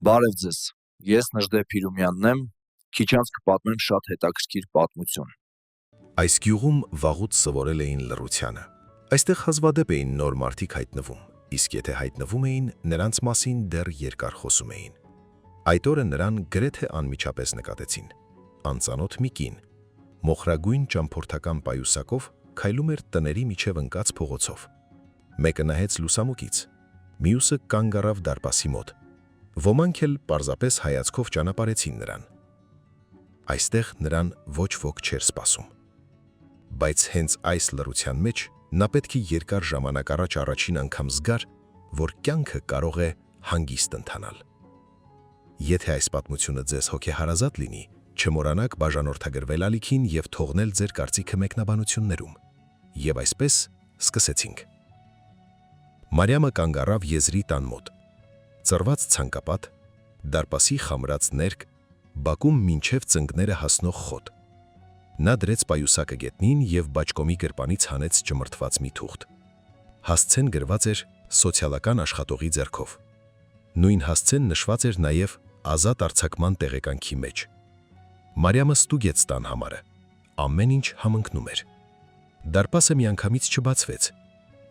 Բարև ձեզ, ես Նժդե Փիրումյանն եմ, քիչ անց կպատմեմ շատ հետաքրքիր պատմություն։ Այս գյուղում վաղուց սովորել էին լռությանը։ Այստեղ հազվադեպ էին նոր մարդիկ հայտնվում, իսկ եթե հայտնվում էին, նրանց մասին դեռ երկար խոսում էին։ Այդ օրը նրան գրեթե անմիջապես նկատեցին։ Անծանոթ մի կին, մոխրագույն ճամփորդական պայուսակով քայլում էր տների միջև ընկած փողոցով։ Մեկը նայեց լուսամուտից, մյուսը կանգ առավ դարպասի մոտ։ Ոմանք էլ պարզապես հայացքով ճանապարհեցին նրան։ Այստեղ նրան ոչ ոք չէր սպասում։ Բայց հենց այս լռության մեջ նա պետք է երկար ժամանակ առաջ առաջին անգամ զգար, որ կյանքը կարող է հանգիստ ընթանալ։ Եթե այս պատմությունը ձեզ հոգեհարազատ լինի, չմոռանաք բաժանորդագրվել ալիքին եւ թողնել ձեր կարծիքը մեկնաբանություններում։ Եվ այսպես սկսեցինք։ Մարիամը կանգ առավ եզրի տան մոտ։ Ծռված ցանկապատ, դարպասի խամրած ներք, բակում մինչև ծնկները հասնող խոտ։ Նա դրեց պայուսակը գետնին եւ բաճկոմի գրպանից հանեց ճմրթված մի թուղթ։ Հասցեն գրված էր սոցիալական աշխատողի ձեռքով։ Նույն հասցեն նշված էր նաեւ ազատ արձակման տեղեկանքի մեջ։ Մարիամը ստուգեց տան համարը։ Ամեն ինչ համընկնում էր։ Դարպասը միանգամից չբացվեց։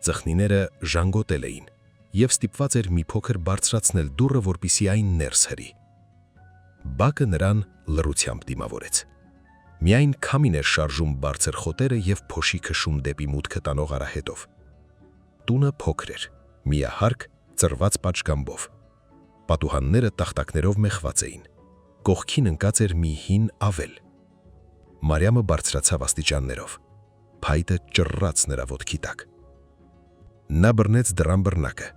Ծխնիները ժանգոտել էին եւ ստիպված էր մի փոքր բարձրացնել դուռը, որպեսզի այն ներս հրի։ Բակը նրան լռությամբ դիմավորեց։ Միայն քամին էր շարժում բարձր խոտերը եւ փոշի քշում դեպի մուտքը տանող արահետով։ Տունը փոքր էր, միահարկ, ծռված պատշգամբով։ Պատուհանները տախտակներով մեխված էին։ Կողքին ընկած էր մի հին ավել։ Մարիամը բարձրացավ աստիճաններով։ Փայտը ճռռաց նրա ոտքի տակ։ Նա բռնեց դռան բռնակը։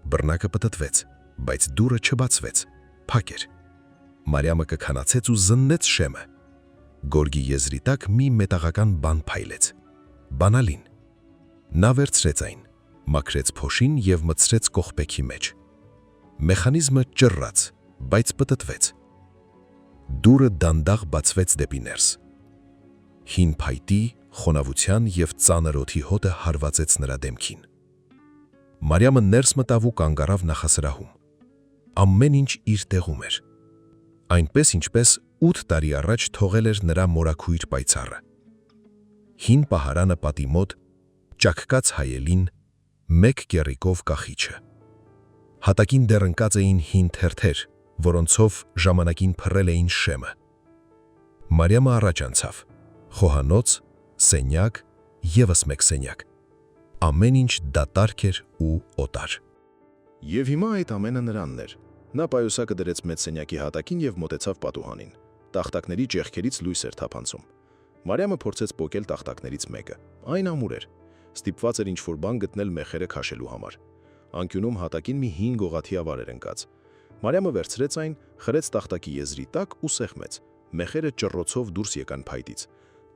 Բռնակը պտտվեց, բայց դուռը չբացվեց, փակ էր։ Մարիամը կքանացեց ու զննեց շեմը։ Գորգի եզրի տակ մի մետաղական բան փայլեց։ Բանալին։ Նա վերցրեց այն, մաքրեց փոշին եւ մտցրեց կողպեքի մեջ։ Մեխանիզմը ճռռաց, բայց պտտվեց։ Դուռը դանդաղ բացվեց դեպի ներս։ Հին փայտի, խոնավության եւ ծանր օդի հոտը հարվածեց նրա դեմքին։ Մարիամը ներս մտավ ու կանգ առավ նախասրահում։ Ամեն ինչ իր տեղում էր։ Այնպես ինչպես 8 տարի առաջ թողել էր նրա մորաքույր պայծառը։ Հին պահարանը պատի մոտ, ճաքկած հայելին, մեկ կեռիկով կախիչը։ Հատակին դեռ ընկած էին հին թերթեր, որոնցով ժամանակին փռել էին շեմը։ Մարիամը առաջ անցավ։ Խոհանոց, սենյակ, եւս մեկ սենյակ։ Ամեն ինչ դատարկ էր ու օտար։ Եվ հիմա այդ ամենը նրանն էր։ Նա պայուսակը դրեց մեծ սենյակի հատակին եւ մոտեցավ պատուհանին։ Տախտակների ճեղքերից լույս էր թափանցում։ Մարիամը փորձեց պոկել տախտակներից մեկը։ Այն ամուր էր։ Ստիպված էր ինչ-որ բան գտնել մեխերը քաշելու համար։ Անկյունում հատակին մի հին գողաթի ավար էր ընկած։ Մարիամը վերցրեց այն, խրեց տախտակի եզրի տակ ու սեղմեց։ Մեխերը ճռռոցով դուրս եկան փայտից։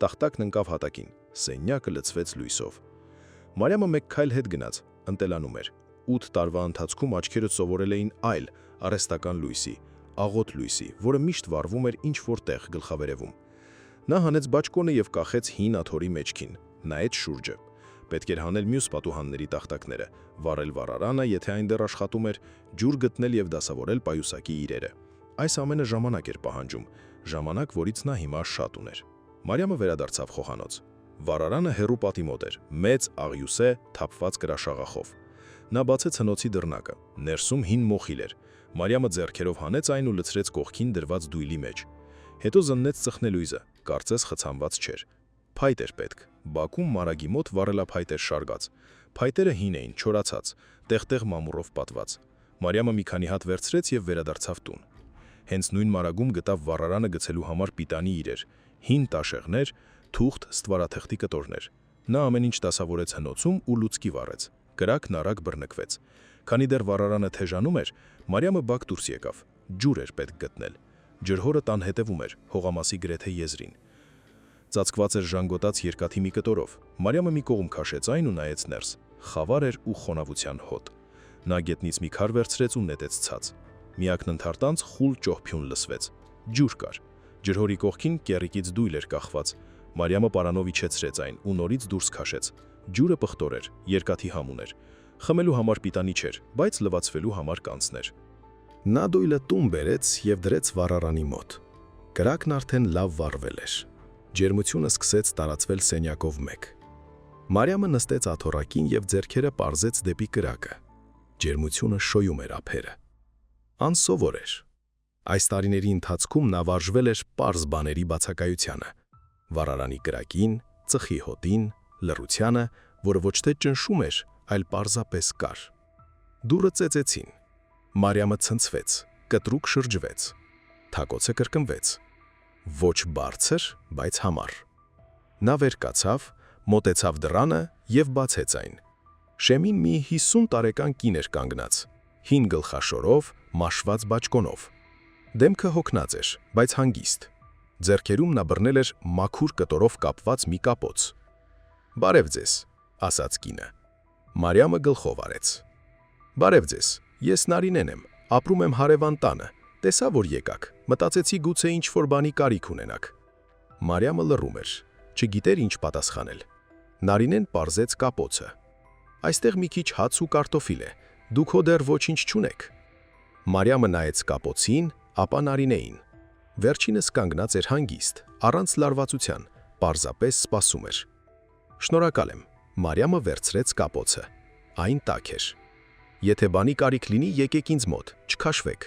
Տախտակն ընկավ հատակին։ Սենյակը լցվեց լույսով։ Մարիամը մեկ քայլ հետ գնաց, ընտելանում էր։ 8 տարվա ընթացքում աչքերը սովորել էին այլ, արհեստական լույսի, աղոտ լույսի, որը միշտ վառվում էր ինչ-որ տեղ գլխավերևում։ Նա հանեց բաճկոնը եւ կախեց հին աթոռի մեջքին, նայեց շուրջը։ Պետք էր հանել մյուս պատուհանների տախտակները, վառել վառարանը, եթե այն դեռ աշխատում էր, ջուր գտնել եւ դասավորել պայուսակի իրերը։ Այս ամենը ժամանակ էր պահանջում, ժամանակ, որից նա հիմա շատ ուներ։ Մարիամը վերադարձավ խոհանոց։ Վառարանը հեռու պատի մոտ էր, մեծ աղյուսե թափված կրաշաղախով։ Նա բացեց հնոցի դռնակը, ներսում հին մոխիլ էր։ Մարիամը ձեռքերով հանեց այն ու լցրեց կողքին դրված դույլի մեջ։ Հետո զննեց ծխնելույզը, կարծես խցանված չէր։ Փայտ էր պետք։ Բակում մարագի մոտ վառելափայտ էր շարգած։ Փայտերը հին էին, չորացած, տեղ-տեղ մամուռով պատված։ Մարիամը մի քանի հատ վերցրեց եւ վերադարձավ տուն։ Հենց նույն մարագում գտավ վառարանը գցելու համար պիտանի իրեր, հին տաշեղներ, թուղթ, ստվարաթղթի կտորներ։ Նա ամեն ինչ դասավորեց հնոցում ու լուցկի վառեց։ Կրակն արագ բռնկվեց։ Քանի դեռ վառարանը թեժանում էր, Մարիամը բակ դուրս եկավ։ Ջուր էր պետք գտնել։ Ջրհորը տան հետևում էր, հողամասի գրեթե եզրին։ Ծածկված էր ժանգոտած երկաթի մի կտորով։ Մարիամը մի կողմ քաշեց այն ու նայեց ներս։ Խավար էր ու խոնավության հոտ։ Նա գետնից մի քար վերցրեց ու նետեց ցած։ Մի ակնթարթանց խուլ ճոհփյուն լսվեց։ Ջուր կար։ Ջրհորի կողքին կեռիկից դույլ էր կախված։ Մարիամը պարանով իջեցրեց այն ու նորից դուրս քաշեց։ Ջուրը պղտոր էր, երկաթի համուն էր։ Խմելու համար պիտանի չէր, բայց լվացվելու համար կանցներ։ Նա դույլը տուն բերեց և դրեց վառարանի մոտ։ Կրակն արդեն լավ վառվել էր։ Ջերմությունը սկսեց տարածվել սենյակով մեկ։ Մարիամը նստեց աթոռակին և ձեռքերը պարզեց դեպի կրակը։ Ջերմությունը շոյում էր ափերը։ Անսովոր էր։ Այս տարիների ընթացքում նա վարժվել էր պարզ բաների բացակայությանը՝ վառարանի կրակին, ծխի հոտին, լռությանը, որը ոչ թե ճնշում էր, այլ պարզապես կար։ Դուռը ծեծեցին։ Մարիամը ցնցվեց, կտրուկ շրջվեց։ Թակոցը կրկնվեց։ Ոչ բարձր, բայց համառ։ Նա վեր կացավ, մոտեցավ դռանը և բացեց այն։ Շեմին մի 50 տարեկան կին էր կանգնած, հին գլխաշորով, մաշված բաճկոնով։ Դեմքը հոգնած էր, բայց հանգիստ։ Ձեռքերում նա բռնել էր մաքուր կտորով կապված մի կապոց։ «Բարև ձեզ», ասաց կինը։ Մարիամը գլխով արեց։ «Բարև ձեզ, ես Նարինեն եմ, ապրում եմ հարևան տանը, տեսա, որ եկաք, մտածեցի գուցե ինչ-որ բանի կարիք ունենաք»։ Մարիամը լռում էր, չգիտեր ինչ պատասխանել։ Նարինեն պարզեց կապոցը։ «Այստեղ մի քիչ հաց ու կարտոֆիլ է, դուք հո դեռ ոչինչ չունեք»։ Մարիամը նայեց կապոցին, ապա Նարինեին։ Վերջինս կանգնած էր հանգիստ, առանց լարվածության, պարզապես սպասում էր։ «Շնորհակալ եմ», Մարիամը վերցրեց կապոցը։ Այն տաք էր։ «Եթե բանի կարիք լինի, եկեք ինձ մոտ, չքաշվեք»։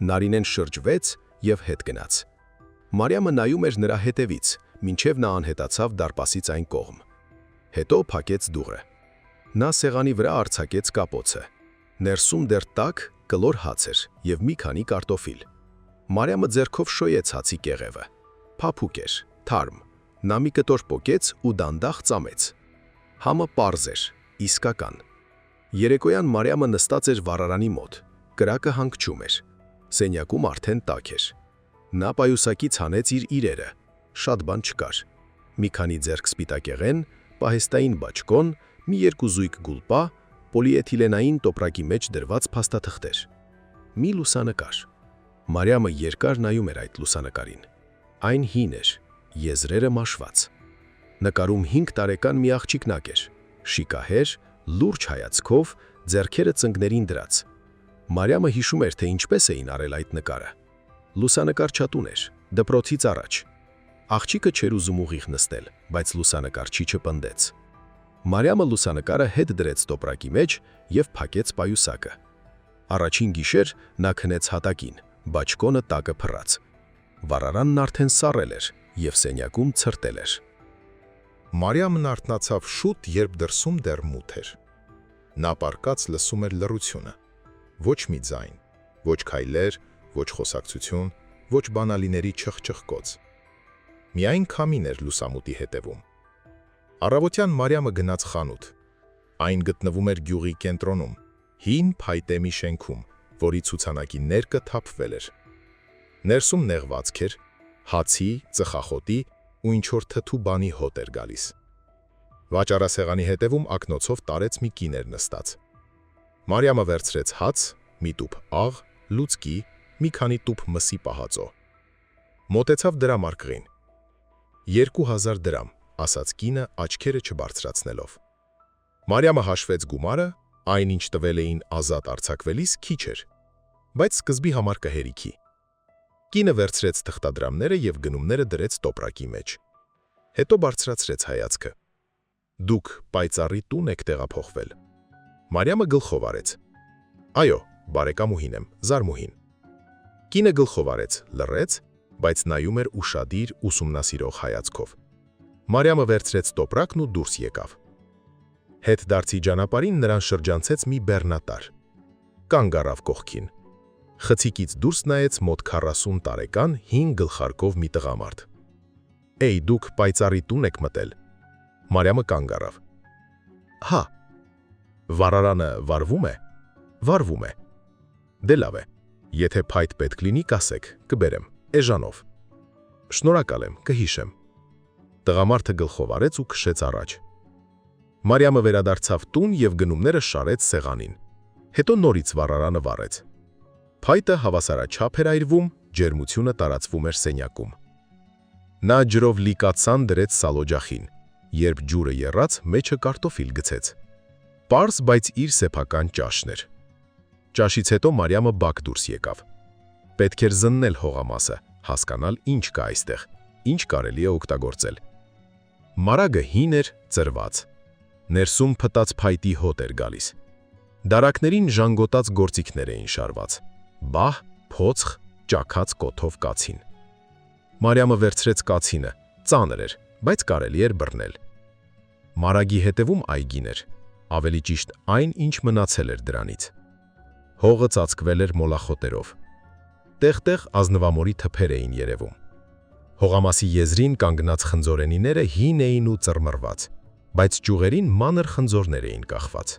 Նարինեն շրջվեց և հետ գնաց։ Մարիամը նայում էր նրա հետևից, մինչև նա անհետացավ դարպասից այն կողմ։ Հետո փակեց դուռը։ Նա սեղանի վրա արձակեց կապոցը։ Ներսում դեռ տաք, կլոր հաց էր և մի քանի կարտոֆիլ։ Մարիամը ձեռքով շոյեց հացի կեղևը։ Փափուկ էր, թարմ։ Նա մի կտոր պոկեց ու դանդաղ ծամեց։ Համը պարզ էր, իսկական։ Երեկոյան Մարիամը նստած էր վառարանի մոտ։ Կրակը հանգչում էր։ Սենյակում արդեն տաք էր։ Նա պայուսակից հանեց իր իրերը։ Շատ բան չկար։ Մի քանի ձեռք սպիտակեղեն, պահեստային բաճկոն, մի երկու զույգ գուլպա, պոլիէթիլենային տոպրակի մեջ դրված փաստաթղթեր։ Մի լուսանկար։ Մարիամը երկար նայում էր այդ լուսանկարին։ Այն հին էր, եզրերը մաշված։ Նկարում 5 տարեկան մի աղջիկնակ էր, շիկահեր, լուրջ հայացքով, ձեռքերը ծնկներին դրած։ Մարիամը հիշում էր, թե ինչպես էին արել այդ նկարը։ Լուսանկարչատուն էր, դպրոցից առաջ։ Աղջիկը չէր ուզում ուղիղ նստել, բայց լուսանկարչիչը պնդեց։ Մարիամը լուսանկարը հետ դրեց տոպրակի մեջ և փակեց պայուսակը։ Առաջին գիշեր նա քնեց հատակին, բաճկոնը տակը փռած։ Վառարանն արդեն սառել էր և սենյակում ցրտել էր։ Մարիամն արթնացավ շուտ, երբ դրսում դեռ մութ էր։ Նա պառկած լսում էր լռությունը։ Ոչ մի ձայն, ոչ քայլեր, ոչ խոսակցություն, ոչ բանալիների չխչխկոց։ Միայն քամին էր լուսամուտի հետևում։ Առավոտյան Մարիամը գնաց խանութ։ Այն գտնվում էր գյուղի կենտրոնում, հին փայտե մի շենքում, որի ցուցանակի ներկը թափվել էր։ Ներսում նեղվածք էր, հացի, ծխախոտի ու ինչ-որ թթու բանի հոտ էր գալիս։ Վաճառասեղանի հետևում ակնոցով տարեց մի կին էր նստած։ Մարիամը վերցրեց հաց, մի տուփ աղ, լուծկի, մի քանի տուփ մսի պահածո։ Մոտեցավ դրամարկղին։ 2000 դրամ, ասաց կինը աչքերը չբարձրացնելով։ Մարիամը հաշվեց գումարը, այնինչ տվել էին ազատ արձակվելիս քիչ էր, բայց սկզբի համար կհերիքի։ Կինը վերցրեց թղթադրամները և գնումները դրեց տոպրակի մեջ։ Հետո բարձրացրեց հայացքը։ Դուք պայծառի տուն եք տեղափոխվել։ Մարիամը գլխով արեց։ Այո, բարեկամուհին եմ, զարմուհին։ Կինը գլխով արեց, լռեց, բայց նայում էր ուշադիր, ուսումնասիրող հայացքով։ Մարիամը վերցրեց տոպրակն ու դուրս եկավ։ Հետդարձի ճանապարհին նրան շրջանցեց մի բեռնատար։ Կանգ առավ կողքին։ Խցիկից դուրս նայեց մոտ 40 տարեկան հին գլխարկով մի տղամարդ։ Էй, դուք պայծառի տուն եք մտել։ Մարիամը կանգ առավ։ Հա։ Վառարանը վառվում է։ Վառվում է։ Դե լավ է։ Եթե փայտ պետք լինի, կասեք, կբերեմ, էժանով։ Շնորհակալ եմ, կհիշեմ։ Տղամարդը գլխով արեց ու քշեց առաջ։ Մարիամը վերադարձավ տուն և գնումները շարեց սեղանին։ Հետո նորից վառարանը վառեց։ Փայտը հավասարաչափ էր այրվում, ջերմությունը տարածվում էր սենյակում։ Նա ջրով լի կաթսան դրեց սալօջախին, երբ ջուրը եռաց, մեջը կարտոֆիլ գցեց։ Պարզ, բայց իր սեփական ճաշն էր։ Ճաշից հետո Մարիամը բակ դուրս եկավ։ Պետք էր զննել հողամասը, հասկանալ ինչ կա այստեղ, ինչ կարելի է օգտագործել։ Մարագը հին էր, ծրված։ Ներսում փտած փայտի հոտ էր գալիս։ Դարակներին ժանգոտած գործիքներ էին շարված։ Բահ, փոცხ, ճաքած կոթով կացին։ Մարիամը վերցրեց կացինը, ծանր էր, բայց կարելի էր բռնել։ Մարագի հետևում այգին էր, ավելի ճիշտ այն, ինչ մնացել էր դրանից։ Հողը ծածկվել էր մոլախոտերով։ Տեղ-տեղ ազնվամորի թփեր էին երևում։ Հողամասի եզրին կանգնած խնձորենիները հին էին ու ծռմռված, բայց ճյուղերին մանր խնձորներ էին կախված։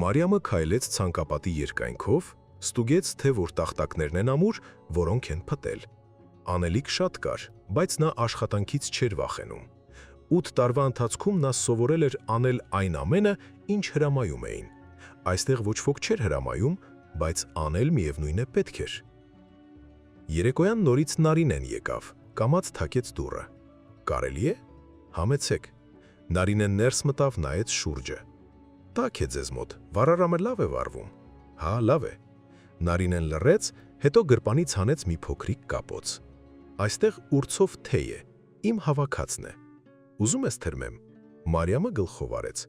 Մարիամը քայլեց ցանկապատի երկայնքով, ստուգեց, թե որ տախտակներն են ամուր, որոնք են փտել։ Անելիք շատ կար, բայց նա աշխատանքից չէր վախենում։ 8 տարվա ընթացքում նա սովորել էր անել այն ամենը, ինչ հրամայում էին։ Այստեղ ոչ ոք չէր հրամայում, բայց անել միևնույն է պետք էր։ Երեկոյան նորից Նարինեն եկավ, կամաց թակեց դուռը։ Կարելի է։ Համեցեք։ Նարինեն ներս մտավ, նայեց շուրջը։ Տաք է ձեզ մոտ, վառարամը լավ է վառվում։ Հա, լավ է։ Նարինեն լռեց, հետո գրպանից հանեց մի փոքրիկ կապոց։ Այստեղ ուրցով թեյ է, իմ հավաքածն է։ Ուզում ես թրմեմ։ Մարիամը գլխով արեց։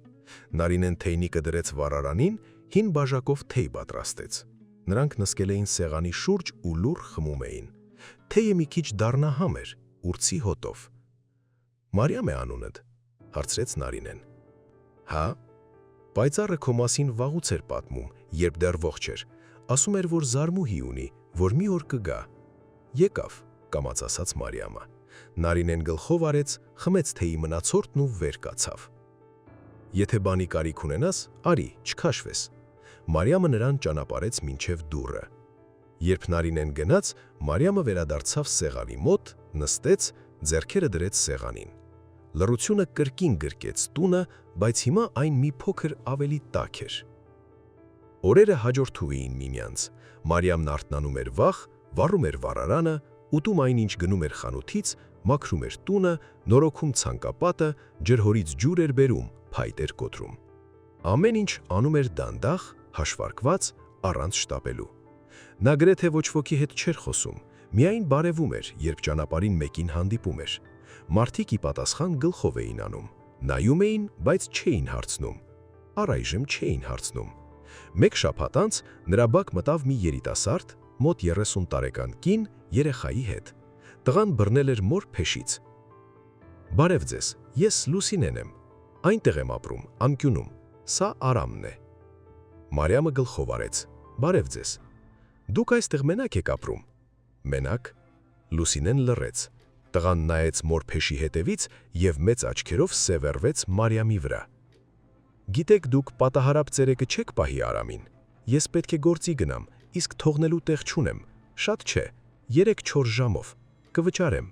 Նարինեն թեյնիկը դրեց վառարանին, հին բաժակով թեյ պատրաստեց։ Նրանք նստել էին սեղանի շուրջ ու լուռ խմում էին։ Թեյը մի քիչ դառնահամ էր, ուրցի հոտով։ Մարիամ է անունդ, հարցրեց Նարինեն։ Հա, պայծառը քո մասին վաղուց էր պատմում, երբ դեռ ողջ էր։ Ասում էր, որ զարմուհի ունի, որ մի օր կգա։ Եկավ, կամաց ասաց Մարիամը։ Նարինեն գլխով արեց, խմեց թեյի մնացորդն ու վեր կացավ։ Եթե բանի կարիք ունենաս, արի, չքաշվես։ Մարիամը նրան ճանապարհեց մինչև դուռը։ Երբ Նարինեն գնաց, Մարիամը վերադարձավ սեղանի մոտ, նստեց, ձեռքերը դրեց սեղանին։ Լռությունը կրկին գրկեց տունը, բայց հիմա այն մի փոքր ավելի տաք էր։ Օրերը հաջորդու էին միմյանց։ Մարիամն արթնանում էր վաղ, վառում էր վառարանը, ուտում այնինչ գնում էր խանութից, մաքրում էր տունը, նորոգում ցանկապատը, ջրհորից ջուր էր բերում, փայտ էր կոտրում։ Ամեն ինչ անում էր դանդաղ, հաշվարկված, առանց շտապելու։ Նա գրեթե ոչ ոքի հետ չէր խոսում, միայն բարևում էր, երբ ճանապարհին մեկին հանդիպում էր։ Մարդիկ ի պատասխան գլխով էին անում, նայում էին, բայց չէին հարցնում։ Առայժմ չէին հարցնում։ Մեկ շաբաթ անց նրա բակ մտավ մի երիտասարդ, մոտ 30 տարեկան կին երեխայի հետ։ Տղան բռնել էր մոր փեշից։ Բարև ձեզ, ես Լուսինեն եմ, այնտեղ եմ ապրում, անկյունում, սա Արամն է։ Մարիամը գլխով արեց, բարև ձեզ։ Դուք այստեղ մենակ եք ապրում։ Մենակ։ Լուսինեն լռեց։ Տղան նայեց մոր փեշի հետևից և մեծ աչքերով սևեռվեց Մարիամի վրա։ Գիտեք, դուք պատահարապ ծերեկը չեք պահի Արամին։ Ես պետք է գործի գնամ, իսկ թողնելու տեղ չունեմ, շատ չէ, 3-4 ժամով, կվճարեմ։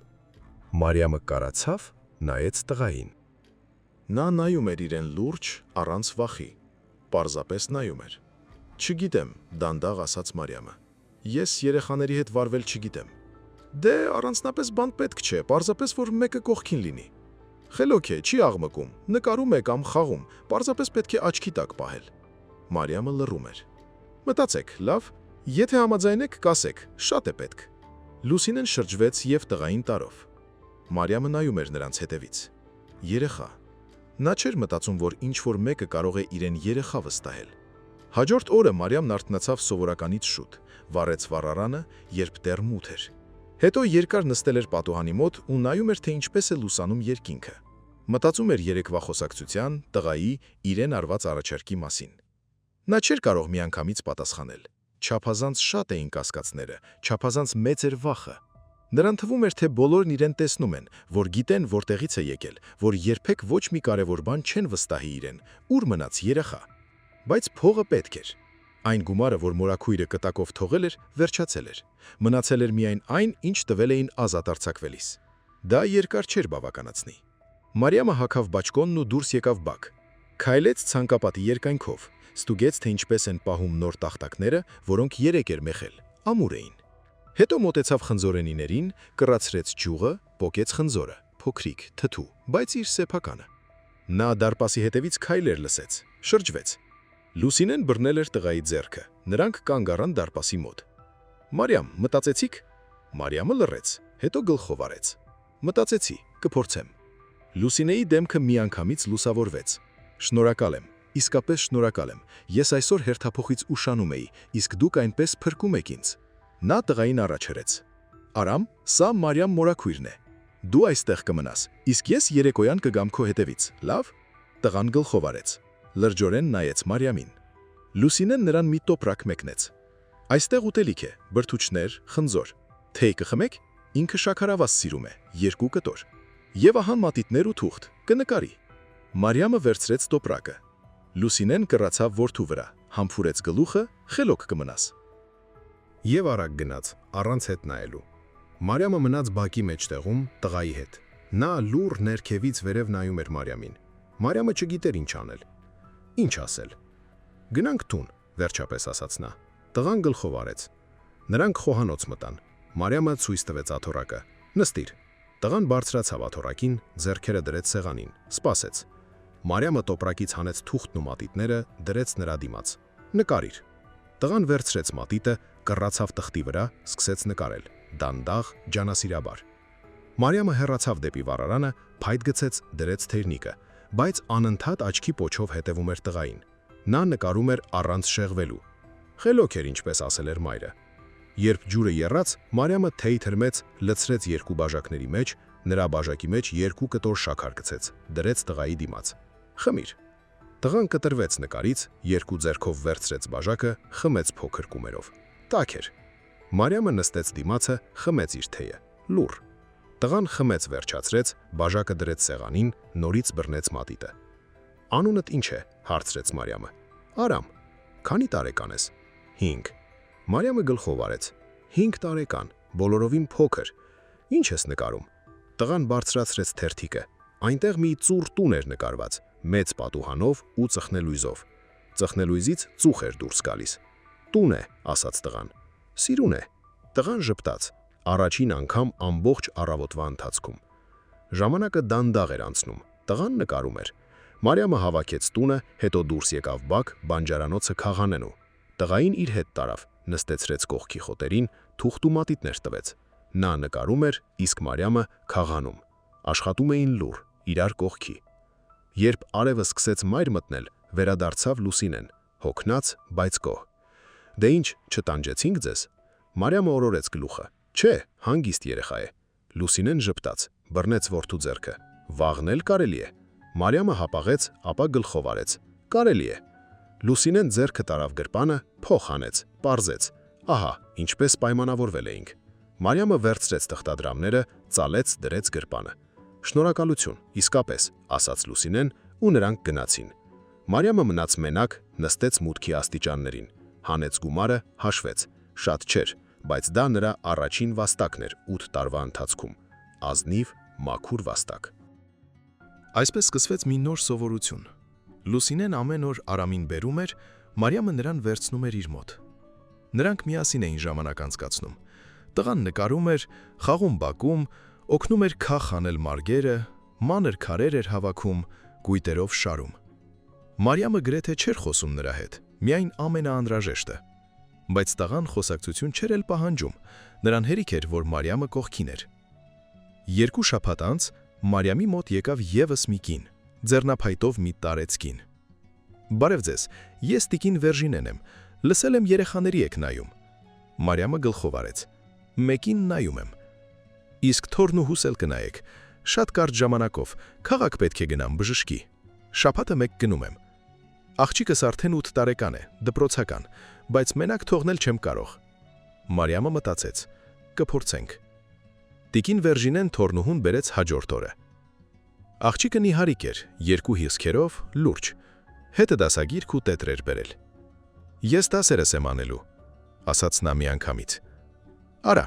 Մարիամը կարացավ, նայեց տղային։ Նա նայում էր իրեն լուրջ, առանց վախի, պարզապես նայում էր։ Չգիտեմ, դանդաղ ասաց Մարիամը։ Ես երեխաների հետ վարվել չգիտեմ։ Դե առանձնապես բան պետք չէ, պարզապես որ մեկը կողքին լինի։ Խելոք է, չի աղմկում, նկարում է կամ խաղում, պարզապես պետք է աչքի տակ պահել։ Մարիամը լռում էր։ Մտածեք, լավ, եթե համաձայն եք, կասեք, շատ է պետք։ Լուսինեն շրջվեց և տղային տարով։ Մարիամը նայում էր նրանց հետևից։ Երեխա։ Նա չէր մտածում, որ ինչ-որ մեկը կարող է իրեն երեխա վստահել։ Հաջորդ օրը Մարիամն արթնացավ սովորականից շուտ, վառեց վառարանը, երբ դեռ մութ էր։ Հետո երկար նստել էր պատուհանի մոտ ու նայում էր, թե ինչպես է լուսանում երկինքը։ Մտածում էր երեկվա խոսակցության, տղայի, իրեն արված առաջարկի մասին։ Նա չէր կարող միանգամից պատասխանել։ Չափազանց շատ էին կասկածները, չափազանց մեծ էր վախը։ Նրան թվում էր, թե բոլորն իրեն տեսնում են, որ գիտեն, որտեղից է եկել, որ երբեք ոչ մի կարևոր բան չեն վստահի իրեն, ուր մնաց երեխա։ Բայց փողը պետք էր։ Այն գումարը, որ մորաքույրը կտակով թողել էր, վերջացել էր։ Մնացել էր միայն այն, ինչ տվել էին ազատ արձակվելիս։ Դա երկար չէր բավականացնի։ Մարիամը հագավ բաճկոնն ու դուրս եկավ բակ։ Քայլեց ցանկապատի երկայնքով, ստուգեց, թե ինչպես են պահում նոր տախտակները, որոնք երեք էր մեխել, ամուր էին։ Հետո մոտեցավ խնձորենիներին, կռացրեց ջուղը, պոկեց խնձորը, փոքրիկ, թթու, բայց իր սեփականը։ Նա դարպասի հետևից քայլեր լսեց, շրջվեց։ Լուսինեն բռնել էր տղայի ձեռքը, նրանք կանգ առան դարպասի մոտ։ «Մարիամ, մտածեցիք»։ Մարիամը լռեց, հետո գլխով արեց։ «Մտածեցի, կփորձեմ»։ Լուսինեի դեմքը միանգամից լուսավորվեց։ «Շնորհակալ եմ, իսկապես շնորհակալ եմ, ես այսօր հերթափոխից ուշանում էի, իսկ դուք այնպես փրկում եք ինձ»։ Նա տղային առաջ հրեց։ «Արամ, սա Մարիամ մորաքույրն է։ Դու այստեղ կմնաս, իսկ ես երեկոյան կգամ քո հետևից, լավ»։ Տղան գլխով արեց։ Լրջորեն նայեց Մարիամին։ Լուսինեն նրան մի տոպրակ մեկնեց։ «Այստեղ ուտելիք է, բրդուճներ, խնձոր։ Թեյ կխմեք, ինքը շաքարավազ սիրում է, 2 կտոր։ Եվ ահա մատիտներ ու թուղթ, կնկարի»։ Մարիամը վերցրեց տոպրակը։ Լուսինեն կռացավ որդու վրա, համբուրեց գլուխը, «Խելոք կմնաս»։ Եվ արագ գնաց, առանց հետ նայելու։ Մարիամը մնաց բակի մեջտեղում տղայի հետ։ Նա լուռ ներքևից վերև նայում էր Մարիամին։ Մարիամը չգիտեր ինչ անել։ Ինչ ասել։ «Գնանք տուն», վերջապես ասաց նա։ Տղան գլխով արեց։ Նրանք խոհանոց մտան։ Մարիամը ցույց տվեց աթոռակը։ «Նստիր»։ Տղան բարձրացավ աթոռակին, ձեռքերը դրեց սեղանին, սպասեց։ Մարիամը տոպրակից հանեց թուղթն ու մատիտները, դրեց նրա դիմաց։ «Նկարիր»։ Տղան վերցրեց մատիտը, կռացավ տխտի վրա, սկսեց նկարել, դանդաղ, ջանասիրաբար։ Մարիամը հեռացավ դեպի վառարանը, փայտ գցեց, դրեց թերնիկը, բայց անընդհատ աչքի պոչով հետևում էր տղային։ Նա նկարում էր առանց շեղվելու։ Խելոք էր, ինչպես ասել էր մայրը։ Երբ ջուրը եռաց, Մարիամը թեյ թրմեց, լցրեց 2 բաժակների մեջ, նրա բաժակի մեջ 2 կտոր շաքար գցեց, դրեց տղայի դիմաց։ «Խմիր»։ Տղան կտրվեց նկարից, 2 ձեռքով վերցրեց բաժակը, խմեց փոքր կումերով։ Տաք էր։ Մարիամը նստեց դիմացը, խմեց իր թեյը, լուռ։ Տղան խմեց, վերջացրեց, բաժակը դրեց սեղանին, նորից բռնեց մատիտը։ «Անունդ ինչ է»։ հարցրեց Մարիամը։ «Արամ»։ «Քանի տարեկան ես»։ 5։ Մարիամը գլխով արեց։ 5 տարեկան, բոլորովին փոքր։ Ինչ ես նկարում։ Տղան բարձրացրեց թերթիկը։ Այնտեղ մի ծուռ տուն էր նկարված, մեծ պատուհանով ու ծխնելույզով։ Ծխնելույզից ծուխ էր դուրս գալիս։ «Տուն է», ասաց տղան։ «Սիրուն է»։ Տղան ժպտաց։ Առաջին անգամ ամբողջ առավոտվա ընթացքում։ Ժամանակը դանդաղ էր անցնում։ Տղան նկարում էր։ Մարիամը հավաքեց տունը, հետո դուրս եկավ բակ, բանջարանոցը քաղանենու։ Տղային իր հետ տարավ, նստեցրեց կողքի խոտերին, թուղթ ու մատիտներ տվեց։ Նա նկարում էր, իսկ Մարիամը քաղանում։ Աշխատում էին լուռ, իրար կողքի։ Երբ արևը սկսեց մայր մտնել, վերադարձավ Լուսինեն, հոգնած, բայց գոհ։ «Դե ինչ, չտանջեցինք ձեզ»։ Մարիամը օրորեց գլուխը։ «Չէ, հանգիստ երեխա է»։ Լուսինեն ժպտաց, բռնեց որդու ձեռքը։ «Վաղն էլ կարելի է»։ Մարիամը հապաղեց, ապա գլխով արեց։ «Կարելի է»։ Լուսինեն ձեռքը տարավ գրպանը, փող հանեց, պարզեց։ «Ահա, ինչպես պայմանավորվել էինք»։ Մարիամը վերցրեց թղթադրամները, ծալեց, դրեց գրպանը։ «Շնորհակալություն, իսկապես», ասաց Լուսինեն, ու նրանք գնացին։ Մարիամը մնաց մենակ, նստեց մուտքի աստիճաններին, հանեց գումարը, հաշվեց։ Շատ չէր, բայց դա նրա առաջին վաստակն էր 8 տարվա ընթացքում։ Ազնիվ, մաքուր վաստակ։ Այսպես սկսվեց մի նոր սովորություն։ Լուսինեն ամեն օր Արամին բերում էր, Մարիամը նրան վերցնում էր իր մոտ։ Նրանք միասին էին ժամանակ անցկացնում։ Տղան նկարում էր, խաղում բակում, օգնում էր քախ անել մարգերը, մանր քարեր էր հավաքում, գույտերով շարում։ Մարիամը գրեթե չէր խոսում նրա հետ, միայն ամենաանհրաժեշտը։ Բայց տղան խոսակցություն չէր էլ պահանջում, նրան հերիք էր, որ Մարիամը կողքին էր։ 2 շաբաթ անց Մարիամի մոտ եկավ ևս մի կին, ձեռնափայտով մի տարեց կին։ «Բարև ձեզ, ես տիկին Վերժինեն եմ, լսել եմ երեխաների եք նայում»։ Մարիամը գլխով արեց։ «Մեկին նայում եմ»։ «Իսկ թորն ու հուսել կնայեք, շատ կարճ ժամանակով, քաղաք պետք է գնամ բժշկի։ Շաբաթը մեկ գնում եմ։ Աղջիկս արդեն 8 տարեկան է, դպրոցական, բայց մենակ թողնել չեմ կարող»։ Մարիամը մտածեց. «Կփորձենք»։ Տիկին Վերժինեն թորնուհուն բերեց հաջորդ օրը։ Աղջիկը նիհարիկ էր, 2 հիսքերով, լուրջ, հետը դասագիրք ու տետր էր բերել։ «Ես դասերս եմ անելու», ասաց նա միանգամից։ «Արա»,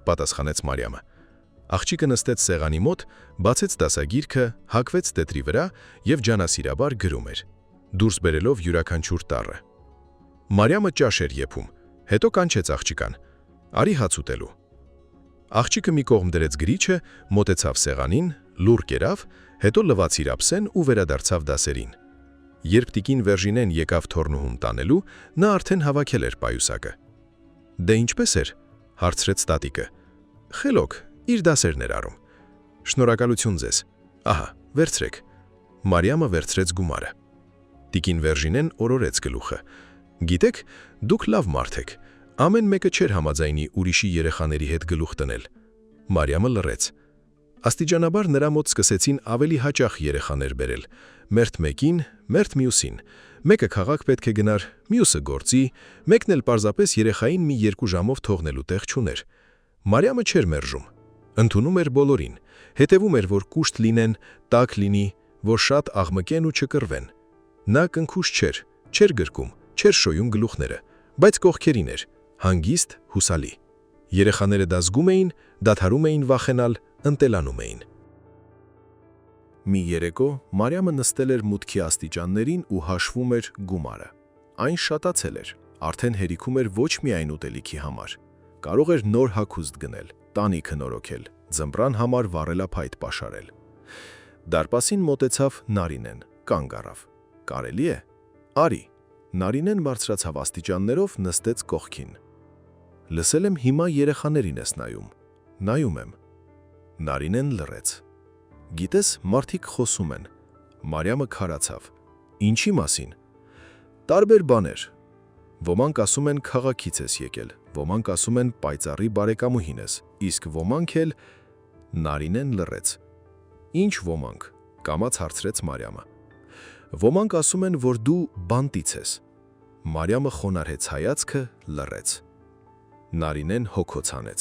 պատասխանեց Մարիամը։ Աղջիկը նստեց սեղանի մոտ, բացեց դասագիրքը, հագվեց տետրի վրա և ջանասիրաբար գրում էր, դուրս բերելով յուրաքանչյուր տառը։ Մարիամը ճաշ էր եփում, հետո կանչեց աղջիկան. «Արի հաց ուտելու»։ Աղջիկը մի կողմ դրեց գրիչը, մոտեցավ սեղանին, լուռ կերավ, հետո լվաց իր ափսեն ու վերադարձավ դասերին։ Երբ տիկին Վերժինեն եկավ թորնուհուն տանելու, նա արդեն հավաքել էր պայուսակը։ «Դե ինչպես էր», հարցրեց տատիկը։ «Խելոք, իր դասերն էր առում»։ «Շնորհակալություն ձեզ։ Ահա, վերցրեք»։ Մարիամը վերցրեց գումարը։ Տիկին Վերժինեն օրորեց գլուխը։ «Գիտեք, դուք լավ մարդ եք։ Ամեն մեկը չէր համաձայնի ուրիշի երեխաների հետ գլուխ տնել»։ Մարիամը լռեց։ Աստիճանաբար նրա մոտ սկսեցին ավելի հաճախ երեխաներ բերել։ Մերթ մեկին, մերթ մյուսին։ Մեկը քաղաք պետք է գնար, մյուսը գործի, մեկն էլ պարզապես երեխային մի 2 ժամով թողնելու տեղ չուներ։ Մարիամը չէր մերժում։ Ընդունում էր բոլորին։ Հետևում էր, որ կուշտ լինեն, տաք լինի, որ շատ աղմկեն ու չկռվեն։ Նա կնքուշ չէր գրկում, չէր շոյում գլուխները, բայց կողքերին էր, հանգիստ, հուսալի։ Երեխաները դա զգում էին, դադարում էին վախենալ, ընտելանում էին։ Մի երեկո Մարիամը նստել էր մուտքի աստիճաններին ու հաշվում էր գումարը։ Այն շատացել էր, արդեն հերիքում էր ոչ միայն ուտելիքի համար։ Կարող էր նոր հագուստ գնել, տանիքը նորոգել, ձմռան համար վառելափայտ պաշարել։ Դարպասին մոտեցավ Նարինեն, կանգ առավ։ «Կարելի է»։ «Արի»։ Նարինեն բարձրացավ աստիճաններով, նստեց կողքին։ «Լսել եմ հիմա երեխաներին ես նայում»։ «Նայում եմ»։ Նարինեն լռեց։ «Գիտես, մարդիկ խոսում են»։ Մարիամը քարացավ։ «Ինչի մասին»։ «Տարբեր բաներ։ Ոմանք ասում են քաղաքից ես եկել, ոմանք ասում են պայծառի բարեկամուհին ես, իսկ ոմանք էլ…» Նարինեն լռեց։ «Ինչ ոմանք»։ Կամաց հարցրեց Մարիամը։ «Ոմանք ասում են, որ դու բանտից ես»։ Մարիամը խոնարհեց հայացքը, լռեց։ Նարինեն հոգոց հանեց։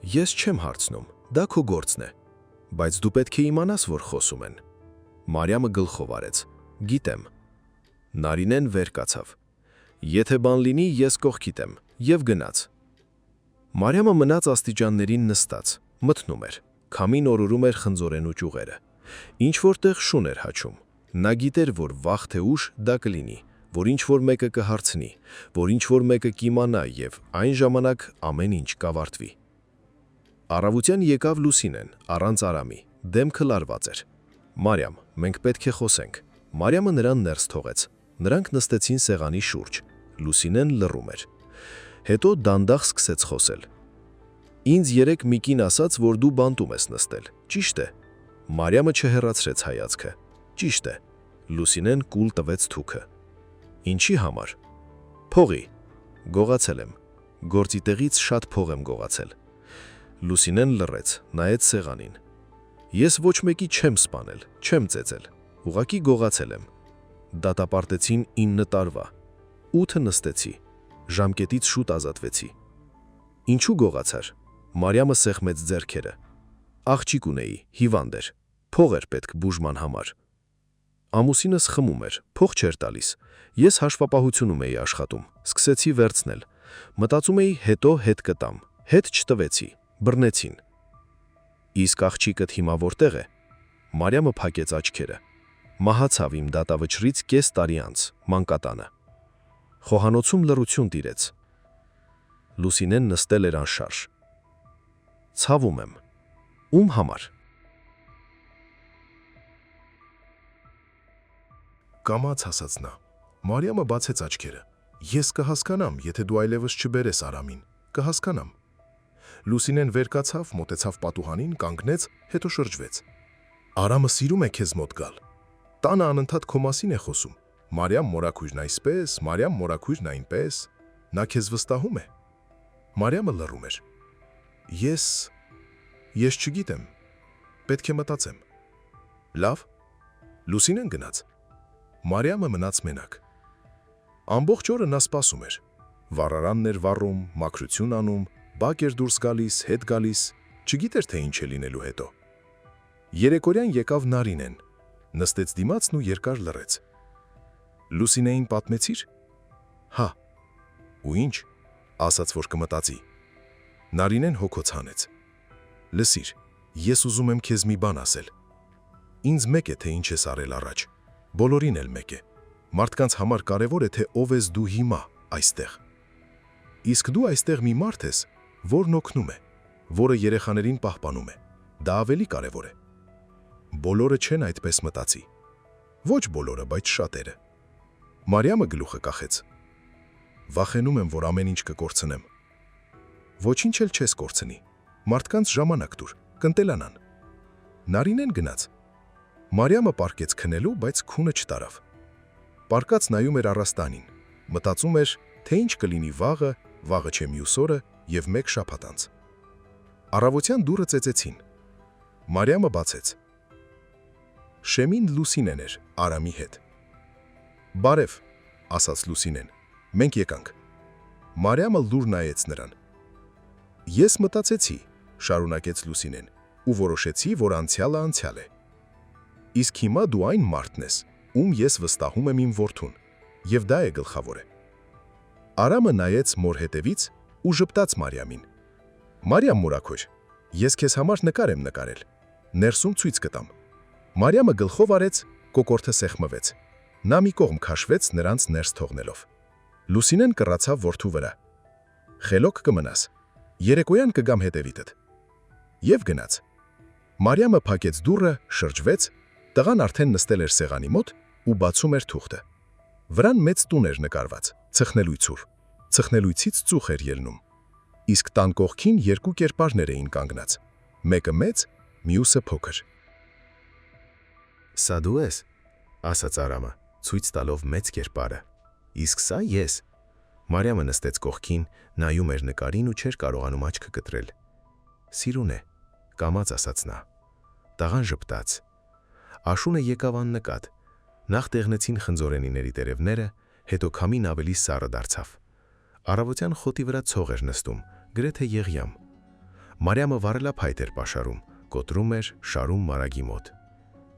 «Ես չեմ հարցնում, դա քո գործն է, բայց դու պետք է իմանաս, որ խոսում են»։ Մարիամը գլխով արեց։ «Գիտեմ»։ Նարինեն վեր կացավ։ «Եթե բան լինի, ես կողքիդ եմ», և գնաց։ Մարիամը մնաց աստիճաններին նստած, մթնում էր, քամին օրորում էր խնձորենու ճյուղերը։ Ինչ-որ տեղ շուն էր հաչում։ Նա գիտեր, որ վաղ թե ուշ դա կլինի, որ ինչ-որ մեկը կհարցնի, որ ինչ-որ մեկը կիմանա և այն ժամանակ ամեն ինչ կավարտվի։ Առավոտյան եկավ Լուսինեն, առանց Արամի, դեմքը լարված էր։ «Մարիամ, մենք պետք է խոսենք»։ Մարիամը նրան ներս թողեց։ Նրանք նստեցին սեղանի շուրջ։ Լուսինեն լռում էր։ Հետո դանդաղ սկսեց խոսել։ «Ինձ երեկ մի կին ասաց, որ դու բանտում ես նստել, ճիշտ է»։ Մարիամը չհեռացրեց հայացքը։ «Ճիշտ է»։ Լուսինեն կուլ տվեց թուքը։ «Ինչի համար»։ «Փողի»։ «Գողացել եմ։ Գործի տեղից շատ փող եմ գողացել»։ Լուսինեն լռեց, նայեց սեղանին։ «Ես ոչ մեկի չեմ սպանել, չեմ ծեծել, ուղղակի գողացել եմ»։ Դատապարտեցին 9 տարվա։ 8 նստեցի, ժամկետից շուտ ազատվեցի։ «Ինչու գողացար»։ Մարիամը սեղմեց ձեռքերը։ «Աղջիկ ունեի, հիվանդ էր, փող էր պետք բուժման համար։ Ամուսինս խմում էր, փող չէր տալիս։ Ես հաշվապահությունում էի աշխատում, սկսեցի վերցնել։ Մտածում էի հետո հետ կտամ, հետ չտվեցի, բռնեցին»։ «Իսկ աղջիկդ հիմա որտեղ է»։ Մարիամը փակեց աչքերը։ «Մահացավ իմ դատավճռից կես տարի անց, մանկատանը»։ Խոհանոցում լռություն տիրեց։ Լուսինեն նստել էր անշարժ։ «Ցավում եմ»։ «Ում համար»։ Կամաց ասաց նա։ Մարիամը բացեց աչքերը։ «Ես կհասկանամ, եթե դու այլևս չբերես Արամին, կհասկանամ»։ Լուսինեն վեր կացավ, մոտեցավ պատուհանին, կանգնեց, հետո շրջվեց։ «Արամը սիրում է քեզ մոտ գալ։ Տանը անընդհատ քո մասին է խոսում։ Մարիամ մորաքույրն այսպես, Մարիամ մորաքույրն այնպես։ Նա քեզ վստահում է»։ Մարիամը լռում էր։ Ես չգիտեմ։ Պետք է մտածեմ։ Լավ։ Լուսինեն գնաց։ Մարիամը մնաց մենակ։ Ամբողջ օրը նա սպասում էր։ Վառարանն էր վառում, մաքրություն անում, բակ էր դուրս գալիս, հետ գալիս, չգիտեր թե ինչ է լինելու հետո։ Երեկորյան եկավ Նարինեն, նստեց դիմացն ու երկար լռեց։ «Լուսինեին պատմեցիր»։ «Հա»։ «Ու ինչ»։ Ասաց, որ կմտածի։ Նարինեն հոգոց հանեց։ «Լսիր, ես ուզում եմ քեզ մի բան ասել։ Ինձ մեկ է, թե ինչ ես արել առաջ, բոլորին էլ մեկ է։ Մարդկանց համար կարևոր է, թե ով ես դու հիմա, այստեղ։ Իսկ դու այստեղ մի մարդ ես, որն օգնում է, որը երեխաներին պահպանում է։ Դա ավելի կարևոր է։ Բոլորը չեն այդպես մտածի։ Ոչ բոլորը, բայց շատերը։ Մարիամը գլուխը կախեց։ Վախենում եմ, որ ամեն ինչ կկորցնեմ։ Ոչինչ էլ չես կորցնի։ Մարդկանց ժամանակ տուր, կընտելանան։ Նարինեն գնաց։ Մարիամը պարկեց քնելու, բայց քունը չտարավ։ Պարկած նայում էր առաստանին, մտածում էր, թե ինչ կլինի վաղը չէ մյուս օրը և մեկ շաբաթ անց։ Առավոտյան դուռը ծեծեցին։ Մարիամը բացեց։ Շեմին Լուսինեն էր Արամի հետ։ «Բարև», ասաց Լուսինեն, «մենք եկանք»։ Մարիամը լուր նայեց նրան։ «Ես մտածեցի», շարունակեց Լուսինեն, «ու որոշեցի, որ անցյալը անցյալ է։ Իսկ հիմա դու այն մարդն ես, ում ես վստահում եմ իմ որդուն, և դա է գլխավորը»։ Արամը նայեց մոր հետևից ու ժպտաց Մարիամին։ «Մարիամ մորաքույր, ես քեզ համար նկար եմ նկարել, ներսում ցույց կտամ»։ Մարիամը գլխով արեց, կոկորդը սեղմվեց։ Նա մի կողմ քաշվեց նրանց ներս թողնելով։ Լուսինեն կռացավ որդու վրա։ «Խելոք կմնաս, երեկոյան կգամ հետևիցդ»։ Եվ գնաց։ Մարիամը փակեց դուռը, շրջվեց, տղան արդեն նստել էր սեղանի մոտ ու բացում էր թուղթը։ Վրան մեծ տուն էր նկարված, ծխնելույցուր։ Ծխնելույցից ծուխ էր ելնում։ Իսկ տան կողքին երկու կերպարներ էին կանգնած, մեկը մեծ, մյուսը փոքր։ «Սա դու ես», ասաց Արամը, ցույց տալով մեծ կերպարը։ «Իսկ սա ես»։ Մարիամը նստեց կողքին, նայում էր նկարին ու չէր կարողանում աչքը կտրել։ «Սիրուն է», կամաց ասաց նա։ Տղան ժպտաց։ Աշունը եկավ աննկատ։ Նախ տեղնեցին խնձորենիների տերևները, հետո քամին ավելի սառը դարձավ։ Առավոտյան խոտի վրա ցող էր նստում, գրեթե եղյամ։ Մարիամը վարելափայտ էր պաշարում, կոտրում էր, շարում մարագի մոտ։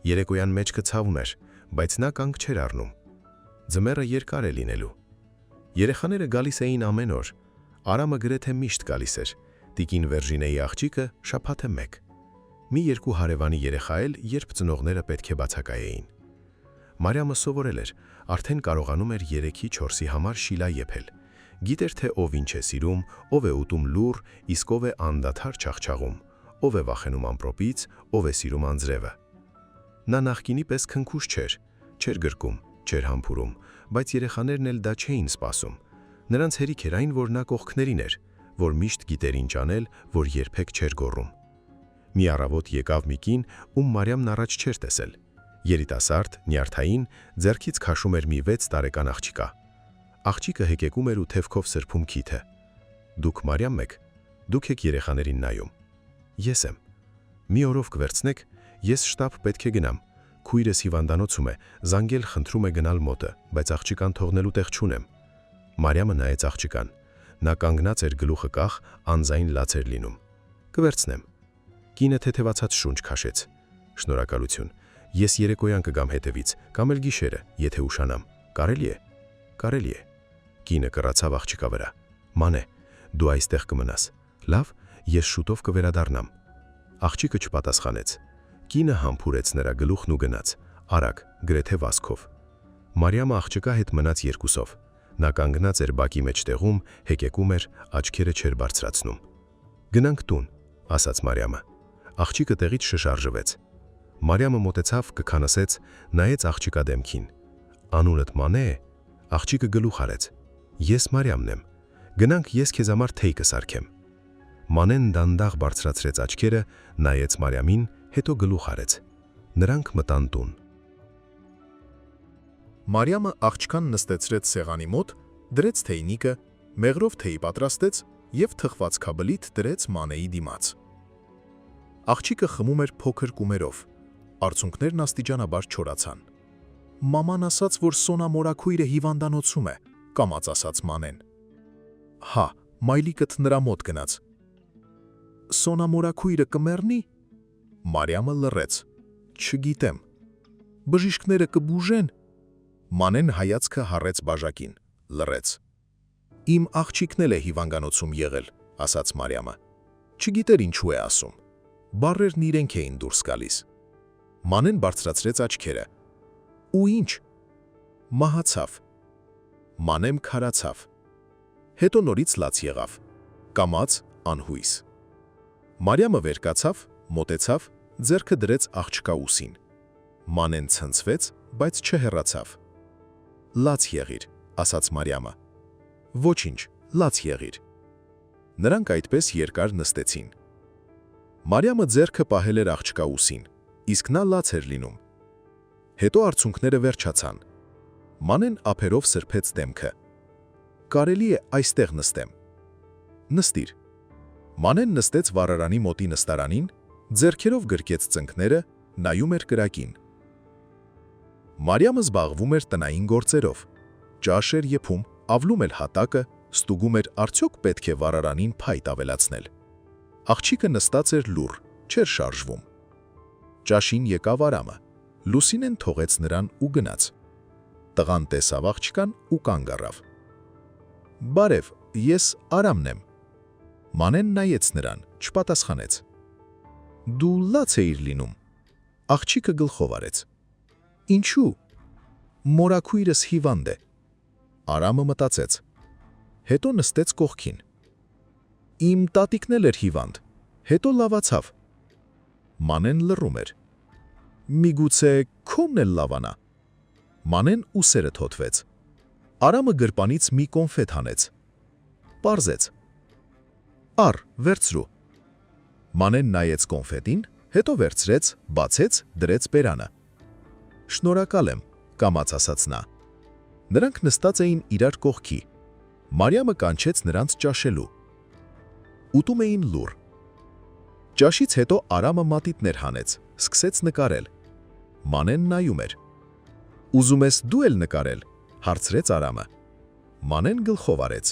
Երեկոյան մեջքը ցավում էր, բայց նա կանգ չէր առնում։ Ձմեռը երկար է լինելու։ Երեխաները գալիս էին ամեն օր։ Արամը գրեթե միշտ գալիս էր։ Տիկին Վերժինեի աղջիկը շաբաթը մեկ։ Մի երկու հարևանի երեխա էլ, երբ ծնողները պետք է բացակայեին։ Մարիամը սովորել էր, արդեն կարողանում էր 3-4-ի համար շիլա եփել։ Գիտեր, թե ով ինչ է սիրում, ով է ուտում լուր, իսկ ով է անդադար չաղչաղում, ով է վախենում ամպրոպից, ով է սիրում անձրևը։ Նա նախկինի պես քնքուշ չէր գրկում, չէր համբուրում, բայց երեխաներն էլ դա չէին սպասում։ Նրանց հերիք էր այն, որ նա կողքներին էր, որ միշտ գիտեր ինչ անել, որ երբեք չէր գոռում։ Մի առավոտ եկավ մի կին, ում Մարիամն առաջ չէր տեսել։ Երիտասարդ, նյարդային, ձեռքից քաշում էր մի 6 տարեկան աղջիկա։ Աղջիկը հեկեկում էր ու թևքով սրբում քիթը։ «Դուք Մարիամն եք, դուք եք երեխաներին նայում»։ «Ես եմ»։ «Մի օրով կվերցնեք, ես շտապ պետք է գնամ։ Քույրս հիվանդանոցում է, զանգել խնդրում է գնալ մոտը, բայց աղջիկան թողնելու տեղ չունեմ»։ Մարիամը նայեց աղջիկան։ Նա կանգնած էր գլուխը կախ, անձայն լաց էր լինում։ «Կվերցնեմ»։ Կինը թեթևացած շունչ քաշեց։ «Շնորհակալություն, ես երեկոյան կգամ հետևից, կամ էլ գիշերը, եթե ուշանամ։ Կարելի է»։ «Կարելի է»։ Կինը կռացավ աղջիկա վրա։ «Մանե, դու այստեղ կմնաս։ Լավ, ես շուտով կվերադառնամ»։ Աղջիկը չպատասխանեց։ Կինը համբուրեց նրա գլուխն ու գնաց, արագ, գրեթե վազքով։ Մարիամը աղջկա հետ մնաց երկուսով։ Նա կանգնած էր բակի մեջտեղում, հեկեկում էր, աչքերը չէր բարձրացնում։ «Գնանք տուն», ասաց Մարիամը։ Աղջիկը տեղից շշարժվեց։ Մարիամը մոտեցավ, կքանսեց, նայեց աղջկա դեմքին։ «Անունդ Մանե է»։ Աղջիկը գլուխ արեց։ «Ես Մարիամն եմ։ Գնանք, ես քեզ համար թեյ կսարքեմ»։ Մանեն դանդաղ բարձրացրեց աչքերը, նայեց Մարիամին, հետո գլուխ արեց։ Նրանք մտան տուն։ Մարիամը աղջկան նստեցրեց սեղանի մոտ, դրեց թեյնիկը, մեղրով թեյ պատրաստեց և թխված քաբլիթ դրեց Մանեի դիմաց։ Աղջիկը խմում էր փոքր կումերով։ Արցունքներն աստիճանաբար չորացան։ «Մաման ասաց, որ Սոնա մորաքույրը հիվանդանոցում է», կամաց ասաց Մանեն։ «Հա, մայլիկդ նրա մոտ գնաց»։ «Սոնա մորաքույրը կմեռնի»։ Մարիամը լռեց։ «Չգիտեմ»։ «Բժիշկները կբուժեն»։ Մանեն հայացքը հառեց բաժակին, լռեց։ «Իմ աղջիկն էլ է հիվանդանոցում եղել», ասաց Մարիամը։ Չգիտեր ինչու է ասում։ Բառերն իրենք էին դուրս գալիս։ Մանեն բարձրացրեց աչքերը։ «Ու ինչ»։ «Մահացավ»։ Մանեմ քարացավ։ Հետո նորից լաց եղավ։ Կամաց, անհույս։ Մարիամը վեր կացավ, մոտեցավ, ձեռքը դրեց աղջկա ուսին։ Մանեն ցնցվեց, բայց չհեռացավ։ «Լաց եղիր», ասաց Մարիամը։ «Ոչինչ, լաց եղիր»։ Նրանք այդպես երկար նստեցին։ Մարիամը ձեռքը պահել էր աղջկա ուսին, իսկ նա լաց էր լինում։ Հետո արցունքները վերջացան։ Մանեն ափերով սրբեց դեմքը։ «Կարելի է այստեղ նստեմ»։ «Նստիր»։ Մանեն նստեց վառարանի մոտի նստարանին, ձեռքերով գրկեց ծնկները, նայում էր կրակին։ Մարիամը զբաղվում էր տնային գործերով, ճաշ էր եփում, ավլում էր հատակը, ստուգում էր արդյոք պետք է վառարանին փայտ ավելացնել։ Աղջիկը նստած էր լուռ, չէր շարժվում։ Ճաշին եկավ Արամը, Լուսինեն թողեց նրան ու գնաց։ Տղան տեսավ աղջկան ու կանգ առավ։ «Բարև, ես Արամն եմ»։ Մանեն նայեց նրան, չպատասխանեց։ «Դու լաց էիր լինում»։ Աղջիկը գլխով արեց։ «Ինչու»։ «Մորաքույրս հիվանդ է»։ Արամը մտածեց։ Հետո նստեց կողքին։ «Իմ տատիկն էլ էր հիվանդ, հետո լավացավ»։ Մանեն լռում էր։ «Միգուցե քոնն էլ լավանա»։ Մանեն ուսերը թոթվեց։ Արամը գրպանից մի կոնֆետ հանեց։ Պարզեց։ «Առ, վերցրու»։ Մանեն նայեց կոնֆետին, հետո վերցրեց, բացեց, դրեց բերանը։ «Շնորհակալ եմ», կամաց ասաց նա։ Նրանք նստած էին իրար կողքի։ Մարիամը կանչեց նրանց ճաշելու։ Ուտում էին լուռ։ Ճաշից հետո Արամը մատիտներ հանեց, սկսեց նկարել։ Մանեն նայում էր։ «Ուզում ես դու էլ նկարել»։ Հարցրեց Արամը։ Մանեն գլխով արեց։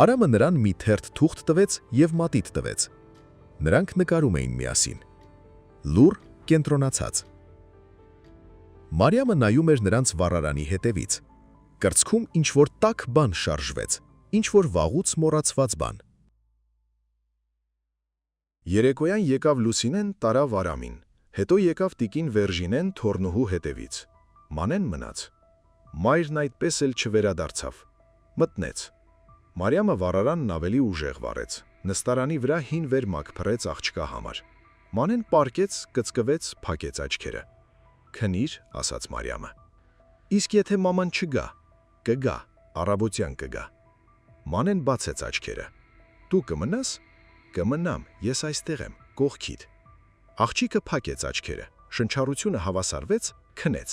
Արամը նրան մի թերթ թուղթ տվեց և մատիտ տվեց։ Նրանք նկարում էին միասին։ Լուռ, կենտրոնացած։ Մարիամը նայում էր նրանց վառարանի հետևից։ Կրծքում ինչ-որ տաք բան շարժվեց, ինչ-որ վաղուց մոռացված բան։ Երեկոյան եկավ Լուսինեն, տարավ Արամին, հետո եկավ տիկին Վերժինեն թոռնուհու հետևից։ Մանեն մնաց։ Մայրն այդպես էլ չվերադարձավ։ Մտնեց։ Մարիամը վառարանն ավելի ուժեղ վառեց, նստարանի վրա հին վերմակ փռեց աղջկա համար։ Մանեն պառկեց, կծկվեց, փակեց աչքերը։ «Քնիր», ասաց Մարիամը։ «Իսկ եթե մաման չգա»։ «Կգա, առավոտյան կգա»։ Մանեն բացեց աչքերը։ «Դու կմնաս»։ «Կմնամ, ես այստեղ եմ, կողքիդ»։ Աղջիկը փակեց աչքերը, շնչառությունը հավասարվեց, քնեց։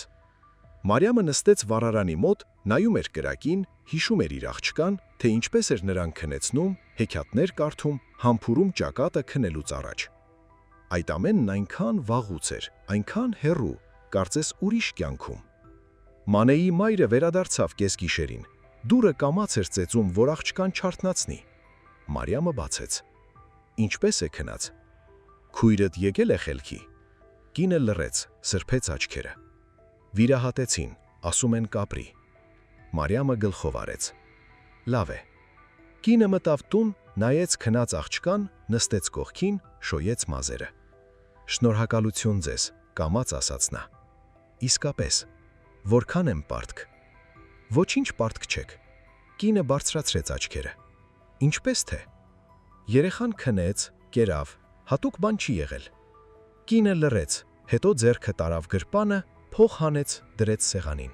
Մարիամը նստեց վառարանի մոտ, նայում էր կրակին, հիշում էր իր աղջկան, թե ինչպես էր նրան քնեցնում, հեքիաթներ կարդում, համբուրում ճակատը քնելուց առաջ։ Այդ ամենն այնքան վաղուց էր, այնքան հեռու, կարծես ուրիշ կյանքում։ Մանեի մայրը վերադարձավ կեսգիշերին։ Դուրը կամաց էր ծեծում, որ աղջկան չարթնացնի։ Մարիամը բացեց։ «Ինչպես է քնած»։ «Քույրդ եկել է խելքի»։ Կինը լռեց, սրբեց աչքերը։ «Վիրահատեցին, ասում են կապրի»։ Մարիամը գլխով արեց։ «Լավ է»։ Կինը մտավ տուն, նայեց քնած աղջկան, նստեց կողքին, շոյեց մազերը։ «Շնորհակալություն ձեզ», կամաց ասաց նա։ «Իսկապես, որքան եմ պարտք»։ «Ոչինչ պարտք չեք»։ Կինը բարձրացրեց աչքերը։ «Ինչպես թե»։ Երեխան քնեց, կերավ, հատուկ բան չի եղել։ Կինը լռեց, հետո ձեռքը տարավ գրպանը, փող հանեց, դրեց սեղանին։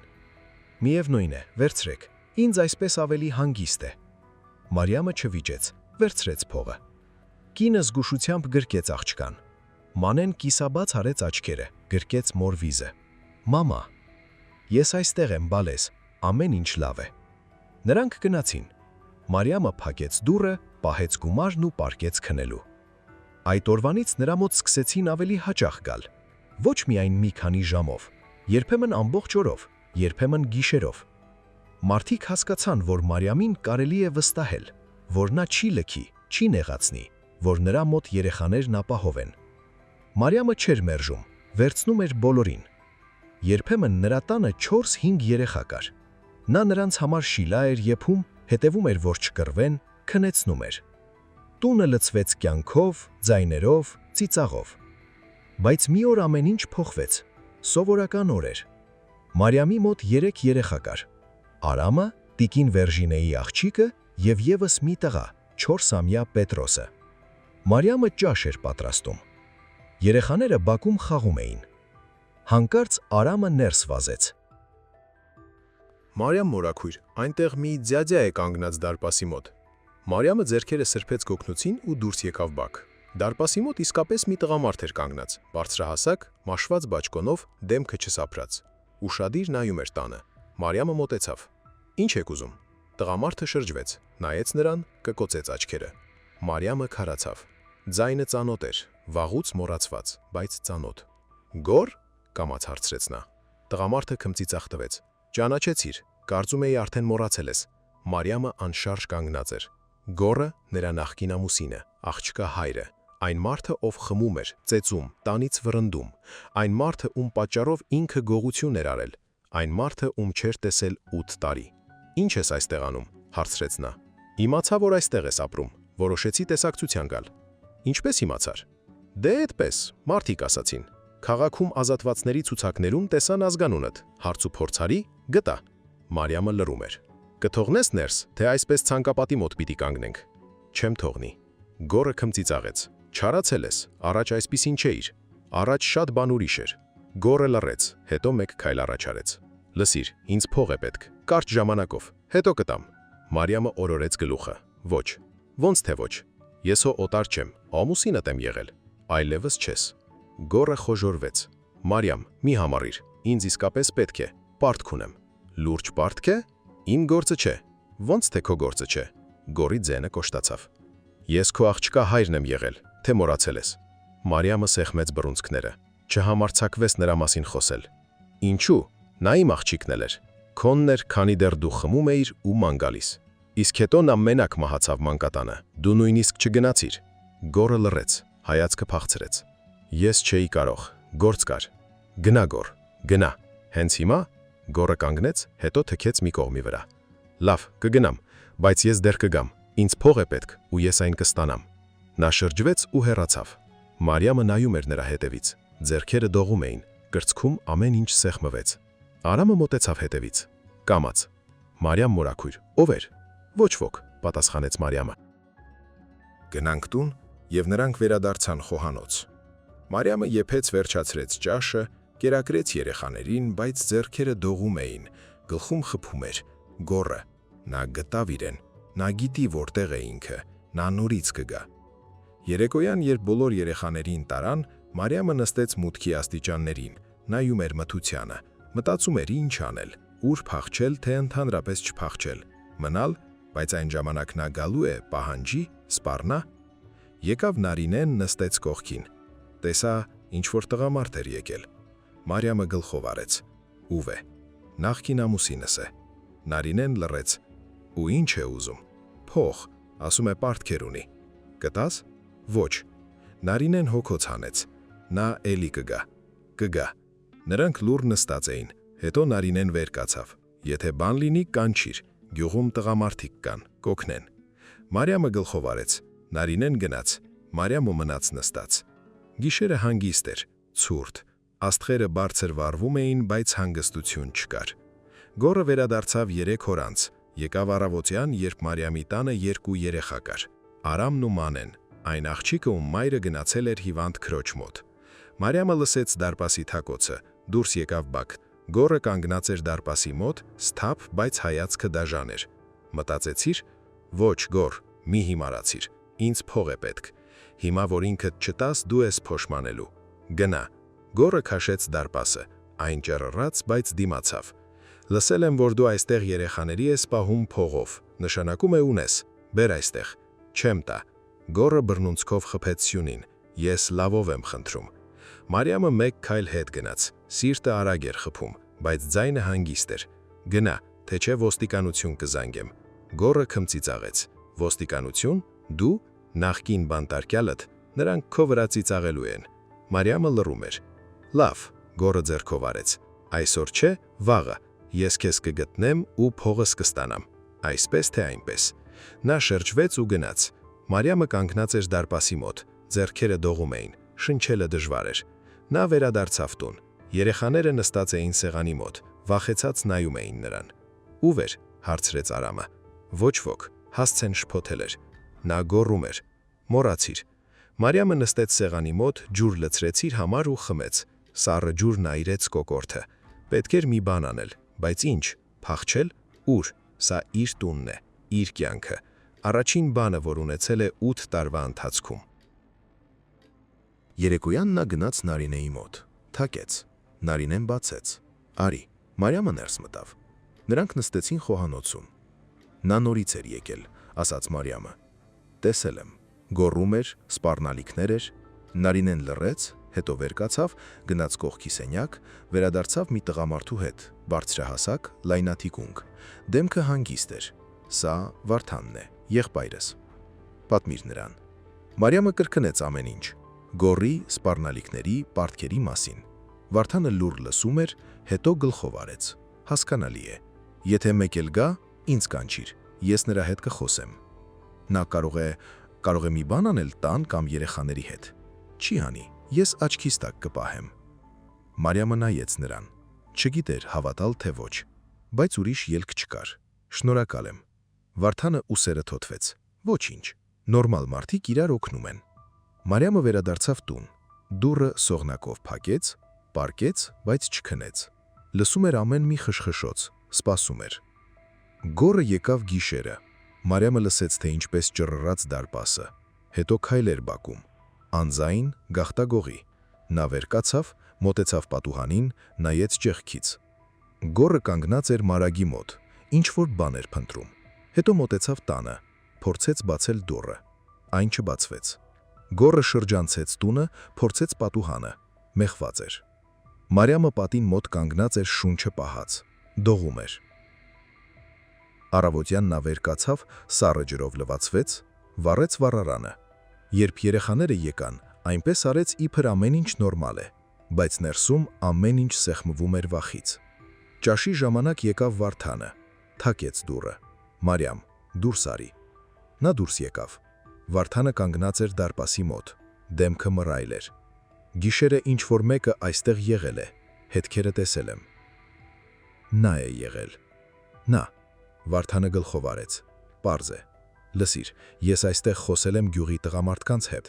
«Միևնույն է, վերցրեք, ինձ այսպես ավելի հանգիստ է»։ Մարիամը չվիճեց, վերցրեց փողը։ Կինը զգուշությամբ գրկեց աղջկան։ Մանեն կիսաբաց արեց աչքերը, գրկեց մոր վիզը։ «Մամա»։ «Ես այստեղ եմ, բալես, ամեն ինչ լավ է»։ Նրանք գնացին։ Մարիամը փակեց դուռը, պահեց գումարն ու պառկեց քնելու։ Այդ օրվանից նրա մոտ սկսեցին ավելի հաճախ գալ։ Ոչ միայն մի քանի ժամով, երբեմն ամբողջ օրով, երբեմն գիշերով։ Մարդիկ հասկացան, որ Մարիամին կարելի է վստահել, որ նա չի լքի, չի նեղացնի, որ նրա մոտ երեխաներն ապահով են։ Մարիամը չէր մերժում, վերցնում էր բոլորին։ Երբեմն նրա տանը 4-5 երեխա կար։ Նա նրանց համար շիլա էր եփում, հետևում էր, որ չկռվեն, քնեցնում էր։ Տունը լցվեց կյանքով, ձայներով, ծիծաղով։ Բայց մի օր ամեն ինչ փոխվեց։ Սովորական օր էր։ Մարիամի մոտ 3 երեխա կար։ Արամը, տիկին Վերժինեի աղջիկը և ևս մի տղա, 4-ամյա Պետրոսը։ Մարիամը ճաշ էր պատրաստում։ Երեխաները բակում խաղում էին։ Հանկարծ Արամը ներս վազեց։ Մարիամ մորաքույր, այնտեղ մի ձյաձյա է կանգնած դարպասի մոտ։ Մարիամը ձեռքերը սրբեց գոգնոցին ու դուրս եկավ բակ։ Դարպասի մոտ իսկապես մի տղամարդ էր կանգնած, բարձրահասակ, մաշված բաճկոնով, դեմքը չսափրած։ Ուշադիր նայում էր տանը։ Մարիամը մոտեցավ։ Ինչ եք ուզում։ Տղամարդը շրջվեց, նայեց նրան, կկոցեց աչքերը։ Մարիամը քարացավ։ Ձայնը ծանոթ էր, վաղուց մոռացված, բայց ծանոթ։ Գոր, կամաց հարցրեց նա։ Տղամարդը քմծիծաղ տվեց։ Ճանաչեցիր, կարծում էի արդեն մոռացել ես։ Մարիամը անշարժ կանգնած էր։ Գորը նրա նախկին ամուսինը, աղջկա հայրը, այն մարդը, ով խմում էր, ծեծում, տանից վրընդում, այն մարդը, ում պատճառով ինքը գողություն էր արել, այն մարդը, ում չէր տեսել 8 տարի։ Ինչ ես այստեղ անում, հարցրեց նա։ Իմացա, որ այստեղ ես ապրում, որոշեցի տեսակցության գալ։ Ինչպես իմացար։ Դե այդպես, մարդիկ ասացին։ Քաղաքում ազատվածների ցուցակներում տեսան ազգանունդ, հարց ու փորձարի, գտա։ Մարիամը լռում էր։ Կթողնես ներս, թե այսպես ցանկապատի մոտ պիտի կանգնենք։ Չեմ թողնի։ Գորը քմծիծաղեց։ Չարացել ես, առաջ այսպիսին չէիր։ Առաջ շատ բան ուրիշ էր։ Գորը լռեց, հետո մեկ քայլ առաջ արեց։ Լսիր, ինձ փող է պետք, կարճ ժամանակով, հետո կտամ։ Մարիամը օրորեց գլուխը։ Ոչ։ Ոնց թե ոչ։ Ես հո օտար չեմ, ամուսինդ եմ եղել։ Այլևս չես։ Գորը խոժորվեց։ Մարիամ, մի համառիր, ինձ իսկապես պետք է, պարտք ունեմ։ Լուրջ պարտք է։ Իմ գործը չէ, ոնց թե քո գործը չէ։ Գորի ձենը կոշտացավ։ Ես քո աղջկա հայրն եմ եղել, թե մոռացել ես։ Մարիամը սեղմեց բռունցքները, չհամարձակվեց նրա մասին խոսել։ Ինչու՞, նա իմ աղջիկն էր։ Քոնն էր, քանի դեռ դու խմում էիր ու ման գալիս։ Իսկ հետո նա մենակ մահացավ մանկատանը, դու նույնիսկ չգնացիր։ Գորը լռեց, հայացքը փախցրեց։ Ես չէի կարող, գործ կար։ Գնա Գոր, գնա։ Հենց հիմա Գորը կանգնեց, հետո թքեց մի կողմի վրա։ Լավ, կգնամ, բայց ես դեռ կգամ, ինձ փող է պետք ու ես այն կստանամ։ Նա շրջվեց ու հեռացավ։ Մարիամը նայում էր նրա հետևից, ձեռքերը դողում էին, կրծքում ամեն ինչ սեղմվեց։ Արամը մոտեցավ հետևից։ Կամաց։ Մարիամ մորաքույր, ով էր։ Ոչ ոք, պատասխանեց Մարիամը։ Գնանք տուն, եւ նրանք վերադարձան խոհանոց։ Մարիամը եփեց վերջացրեց ճաշը, կերակրեց երեխաներին, բայց ձեռքերը դողում էին, գլխում խփում էր։ Գորը, նա գտավ իրեն, նա գիտի որտեղ է ինքը, նա նորից կգա։ Երեկոյան, երբ բոլոր երեխաներին տարան, Մարիամը նստեց մուտքի աստիճաններին, նայում էր մթությանը, մտածում էր ինչ անել, ուր փախչել, թե ընդհանրապես չփախչել, մնալ, բայց այն ժամանակ նա գալու է, պահանջի, սպառնա։ Եկավ Նարինեն, նստեց կողքին։ Տեսա, ինչ որ տղամարդ էր եկել։ Մարիամը գլխով արեց։ Ով է։ Նախկին ամուսինս է։ Նարինեն լռեց։ Ու ինչ է ուզում։ Փող, ասում է պարտքեր ունի։ Կտաս։ Ոչ։ Նարինեն հոգոց հանեց։ Նա էլի կգա։ Կգա։ Նրանք լուռ նստած էին, հետո Նարինեն վեր կացավ։ Եթե բան լինի, կանչիր, գյուղում տղամարդիկ կան, կօգնեն։ Մարիամը գլխով արեց։ Նարինեն գնաց։ Մարիամը մնաց նստած։ Գիշերը հանգիստ էր, ցուրտ։ Աստղերը բարձր վառվում էին, բայց հանգստություն չկար։ Գորը վերադարձավ 3 օր անց, եկավ առավոտյան, երբ Մարիամի տանը 2 երեխա կար։ Արամն ու Մանեն, այն աղջիկը, ում մայրը գնացել էր հիվանդ քրոջ մոտ։ Մարիամը լսեց դարպասի թակոցը, դուրս եկավ բակ։ Գորը կանգնած էր դարպասի մոտ, սթափ, բայց հայացքը դաժան էր։ Մտածեցիր. ոչ, Գոր, մի հիմարացիր, ինձ փող է պետք։ Հիմա որ ինքդ չտաս, դու ես փոշմանելու։ Գնա։ Գորը քաշեց դարպասը, այն ճռռաց, բայց դիմացավ։ Լսել եմ, որ դու այստեղ երեխաների ես պահում փողով, նշանակում է ունես, բեր այստեղ։ Չեմ տա։ Գորը բռնունցքով խփեց սյունին, ես լավով եմ խնդրում։ Մարիամը մեկ քայլ հետ գնաց, սիրտը արագ էր խփում, բայց ձայնը հանգիստ էր։ Գնա, թե չէ ոստիկանություն կզանգեմ։ Գորը քմծիծաղեց։ Ոստիկանություն, դու, նախկին բանտարկյալդ, նրանք քո վրա ծիծաղելու են։ Մարիամը լռում էր։ Լավ, Գորը ձեռքով արեց։ Այսօր չէ, վաղը, ես քեզ կգտնեմ ու փողս կստանամ։ Այսպես թե այնպես։ Նա շրջվեց ու գնաց։ Մարիամը կանգնած էր դարպասի մոտ, ձեռքերը դողում էին, շնչելը դժվար էր։ Նա վերադարձավ տուն։ Երեխաները նստած էին սեղանի մոտ, վախեցած նայում էին նրան։ Ո՞վ էր, հարցրեց Արամը։ Ոչ ոք, հասցեն շփոթել էր։ Նա գոռում էր. մոռացիր։ Մարիամը նստեց սեղանի մոտ, ջուր լցրեց իր համար ու խմեց։ Սառը ջուր նայրեց կոկորդը։ Պետք էր մի բան անել, բայց ինչ, փախչել, ուր, սա իր տունն է, իր կյանքը, առաջին բանը, որ ունեցել է 8 տարվա ընթացքում։ Երեկոյան նա գնաց Նարինեի մոտ, թակեց, Նարինեն բացեց, արի, Մարիամը ներս մտավ, նրանք նստեցին խոհանոցում։ Նա նորից էր եկել, ասաց Մարիամը, տեսել եմ, գոռում էր, սպառնալիքներ էր, Նարինեն լռեց, հետո վեր կացավ, գնաց կողքի սենյակ, վերադարձավ մի տղամարդու հետ, բարձրահասակ, լայնաթիկունք, դեմքը հանգիստ էր, սա Վարդանն է, եղբայրս, պատմիր նրան։ Մարիամը կրկնեց ամեն ինչ, գոռի, սպառնալիքների, պարտքերի մասին։ Վարդանը լուռ լսում էր, հետո գլխով արեց, հասկանալի է, եթե մեկ էլ գա, ինձ կանչիր, ես նրա հետ կխոսեմ։ Նա կարող է մի բան անել տան կամ երեխաների հետ։ Չի անի, ես աչքիս տակ կպահեմ։ Մարիամը նայեց նրան, չգիտեր հավատալ թե ոչ, բայց ուրիշ ելք չկար։ Շնորհակալ եմ։ Վարդանը ուսերը թոթվեց։ Ոչինչ, նորմալ մարդիկ իրար օգնում են։ Մարիամը վերադարձավ տուն, դուռը սողնակով փակեց, պառկեց, բայց չքնեց։ Լսում էր ամեն մի խշխշոց, սպասում էր։ Գոռը եկավ գիշերը։ Մարիամը լսեց, թե ինչպես ճռռաց դարպասը, հետո քայլեր բակում, անձայն, գաղտագողի։ Նա վեր կացավ, մոտեցավ պատուհանին, նայեց ճեղքից։ Գոռը կանգնած էր մարագի մոտ, ինչ-որ բան էր փնտրում։ Հետո մոտեցավ տանը, փորձեց բացել դուռը, այն չբացվեց։ Գոռը շրջանցեց տունը, փորձեց պատուհանը, մեղված էր։ Մարիամը պատին մոտ կանգնած էր շունչը պահած, դողում էր։ Առավոտյան նա վեր կացավ, սառը ջրով լվացվեց, վառեց վառարանը։ Երբ երեխաները եկան, այնպես արեց իբր ամեն ինչ նորմալ է, բայց ներսում ամեն ինչ սեղմվում էր վախից։ Ճաշի ժամանակ եկավ Վարդանը, թակեց դուռը։ Մարիամ, դուրս արի։ Նա դուրս եկավ։ Վարդանը կանգնած էր դարպասի մոտ, դեմքը մռայլ էր։ Գիշերը ինչ-որ մեկը այստեղ եղել է, հետքերը տեսել եմ։ Նա է եղել։ Նա։ Վարդանը գլխով արեց, պարզ է, լսիր, ես այստեղ խոսել եմ գյուղի տղամարդկանց հետ,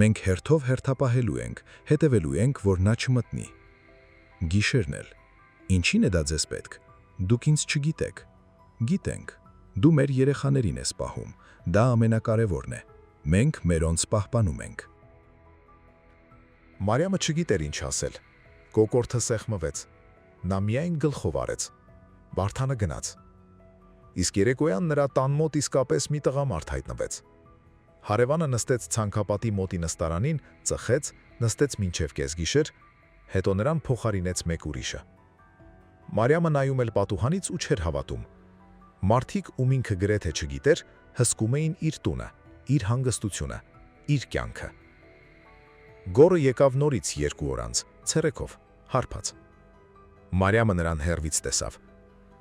մենք հերթով հերթապահելու ենք, հետևելու ենք, որ նա չմտնի։ Գիշերն էլ, ինչին է դա ձեզ պետք, դուք ինձ չգիտեք, գիտենք, դու մեր երեխաներին ես պահում, դա ամենակարևորն է, մենք մերոնց պահպանում ենք։ Մարիամը չգիտեր ինչ ասել, կոկորդը սեղմվեց, նա միայն գլխով արեց, Վարդանը գնաց։ Իսկ երեկոյան նրա տան մոտ իսկապես մի տղամարդ հայտնվեց։ Հարևանը նստեց ցանկապատի մոտի նստարանին, ծխեց, նստեց մինչև կեսգիշեր, հետո նրան փոխարինեց մեկ ուրիշը։ Մարիամը նայում էր պատուհանից ու չէր հավատում։ Մարդիկ, ում ինքը գրեթե չգիտեր, հսկում էին իր տունը, իր հանգստությունը, իր կյանքը։ Գոռը եկավ նորից 2 օր անց, ցերեկով, հարբած։ Մարիամը նրան հեռվից տեսավ։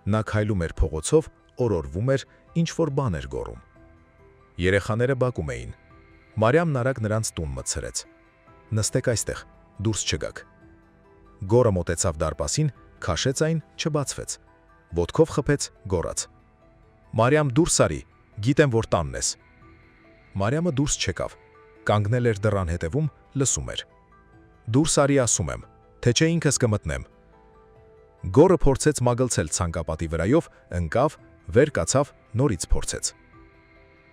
Նա քայլում էր փողոցով, օրորվում էր, ինչ-որ բան էր գոռում։ Երեխաները բակում էին։ Մարիամն արագ նրանց տուն մտցրեց։ Նստեք այստեղ, դուրս չգաք։ Գոռը մոտեցավ դարպասին, քաշեց այն, չբացվեց։ Ոտքով խփեց, գոռաց. Մարիամ, դուրս արի, գիտեմ, որ տանն ես։ Մարիամը դուրս չեկավ, կանգնել էր դռան հետևում, լսում էր։ Դուրս արի, ասում եմ, թե չէ ինքս կմտնեմ։ Գոռը փորձեց մագլցել ցանկապատի վրայով, ընկավ, վեր կացավ, նորից փորձեց։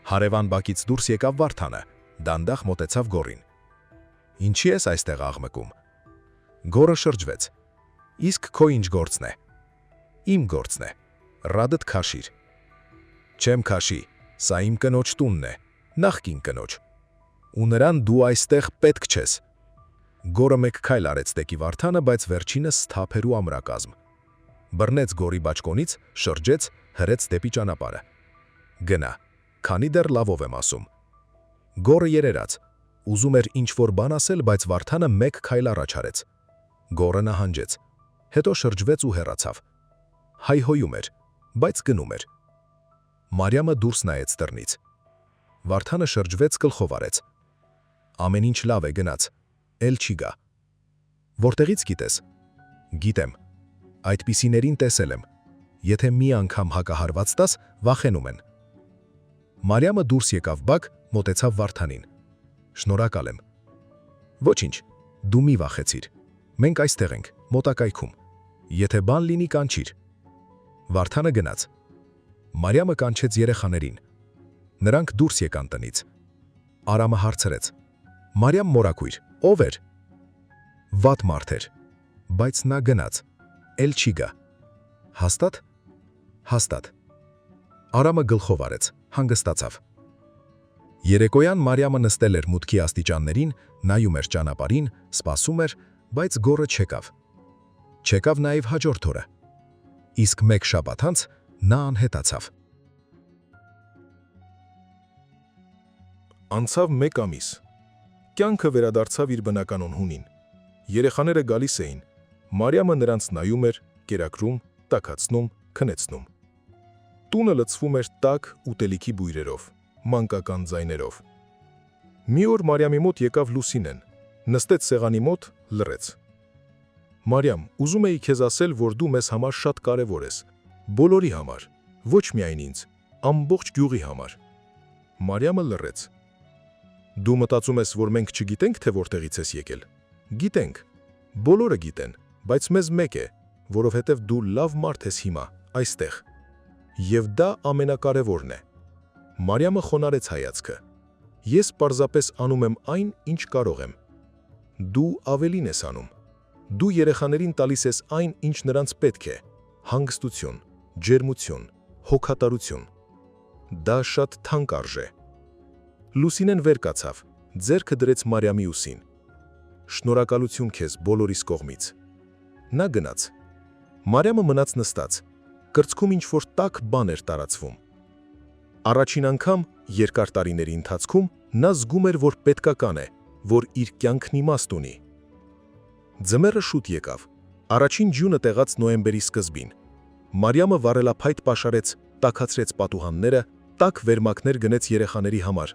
Հարևան բակից դուրս եկավ Վարդանը, դանդաղ մոտեցավ գոռին։ Ինչի ես այստեղ աղմկում։ Գոռը շրջվեց։ Իսկ քո ինչ գործն է։ Իմ գործն է։ Ռադդ քաշիր։ Չեմ քաշի, սա իմ կնոջ տունն է, նախկին կնոջ։ Ու նրան դու այստեղ պետք չես։ Գոռը մեկ քայլ արեց դեպի Վարդանը, բայց վերջինս սթափեր ու ամրակազմ։ Բռնեց գոռի բաճկոնից, շրջեց, հրեց դեպի ճանապարհը։ Գնա, քանի դեռ լավով եմ ասում։ Գոռը երերաց, ուզում էր ինչ-որ բան ասել, բայց Վարդանը մեկ քայլ առաջ արեց։ Գոռը նահանջեց, հետո շրջվեց ու հեռացավ։ Հայհոյում էր, բայց գնում էր։ Մարիամը դուրս նայեց դռնից։ Վարդանը շրջվեց, գլխով արեց։ Ամեն ինչ լավ է գնաց, էլ չի գա։ Որտեղից գիտես։ Գիտեմ։ Այդպիսիներին տեսել եմ։ Եթե մի անգամ հակահարված տաս, վախենում են։ Մարիամը դուրս եկավ բակ, մոտեցավ Վարդանին։ Շնորհակալ եմ։ Ոչինչ, դու մի վախեցիր։ Մենք այստեղ ենք, մոտակայքում։ Եթե բան լինի, կանչիր։ Վարդանը գնաց։ Մարիամը կանչեց երեխաներին։ Նրանք դուրս եկան տնից։ Արամը հարցրեց. Մարիամ մորակույր, ով էր։ Վատ մարդ էր, բայց նա գնաց, էլ չի գա։ Հաստատ։ Հաստատ։ Արամը գլխով արեց, հանգստացավ։ Երեկոյան Մարիամը նստել էր մուտքի աստիճաններին, նայում էր ճանապարհին, սպասում էր, բայց գոռը չեկավ։ Չեկավ նաև հաջորդ օրը։ Իսկ մեկ շաբաթ անց նա անհետացավ։ Անցավ 1 ամիս։ Կյանքը վերադարձավ իր բնական հունին։ Երեխաները գալիս էին։ Մարիամը նրանց նայում էր, կերակրում, տաքացնում, քնեցնում։ Տունը լցվում էր տաք ուտելիքի բույրերով, մանկական ձայներով։ Մի օր Մարիամի մոտ եկավ Լուսինեն, նստեց սեղանի մոտ, լռեց։ Մարիամ, ուզում էի քեզ ասել, որ դու մեզ համար շատ կարևոր ես, բոլորի համար, ոչ միայն ինձ, ամբողջ գյուղի համար։ Մարիամը լռեց։ Դու մտածում ես, որ մենք չգիտենք, թե որտեղից ես եկել։ Գիտենք, բոլորը գիտեն, բայց մեզ մեկ է, որովհետև դու լավ մարդ ես հիմա, այստեղ։ Եվ դա ամենակարևորն է։ Մարիամը խոնարհեց հայացքը։ Ես պարզապես անում եմ այն, ինչ կարող եմ։ Դու ավելին ես անում։ Դու երեխաներին տալիս ես այն, ինչ նրանց պետք է՝ հանգստություն, ջերմություն, հոգատարություն։ Դա շատ թանկ արժե։ Լուսինեն վեր կացավ, ձեռքը դրեց Մարիամի ուսին։ Շնորհակալություն քեզ բոլորիս կողմից։ Նա գնաց։ Մարիամը մնաց նստած, կրծքում ինչ-որ տաք բան էր տարածվում։ Առաջին անգամ երկար տարիների ընթացքում նա զգում էր, որ պետքական է, որ իր կյանքն իմաստ ունի։ Ձմեռը շուտ եկավ, առաջին ջյունը տեղաց նոյեմբերի սկզբին։ Մարիամը վառելափայտ պաշարեց, տաքացրեց պատուհանները, տաք վերմակներ գնեց երեխաների համար։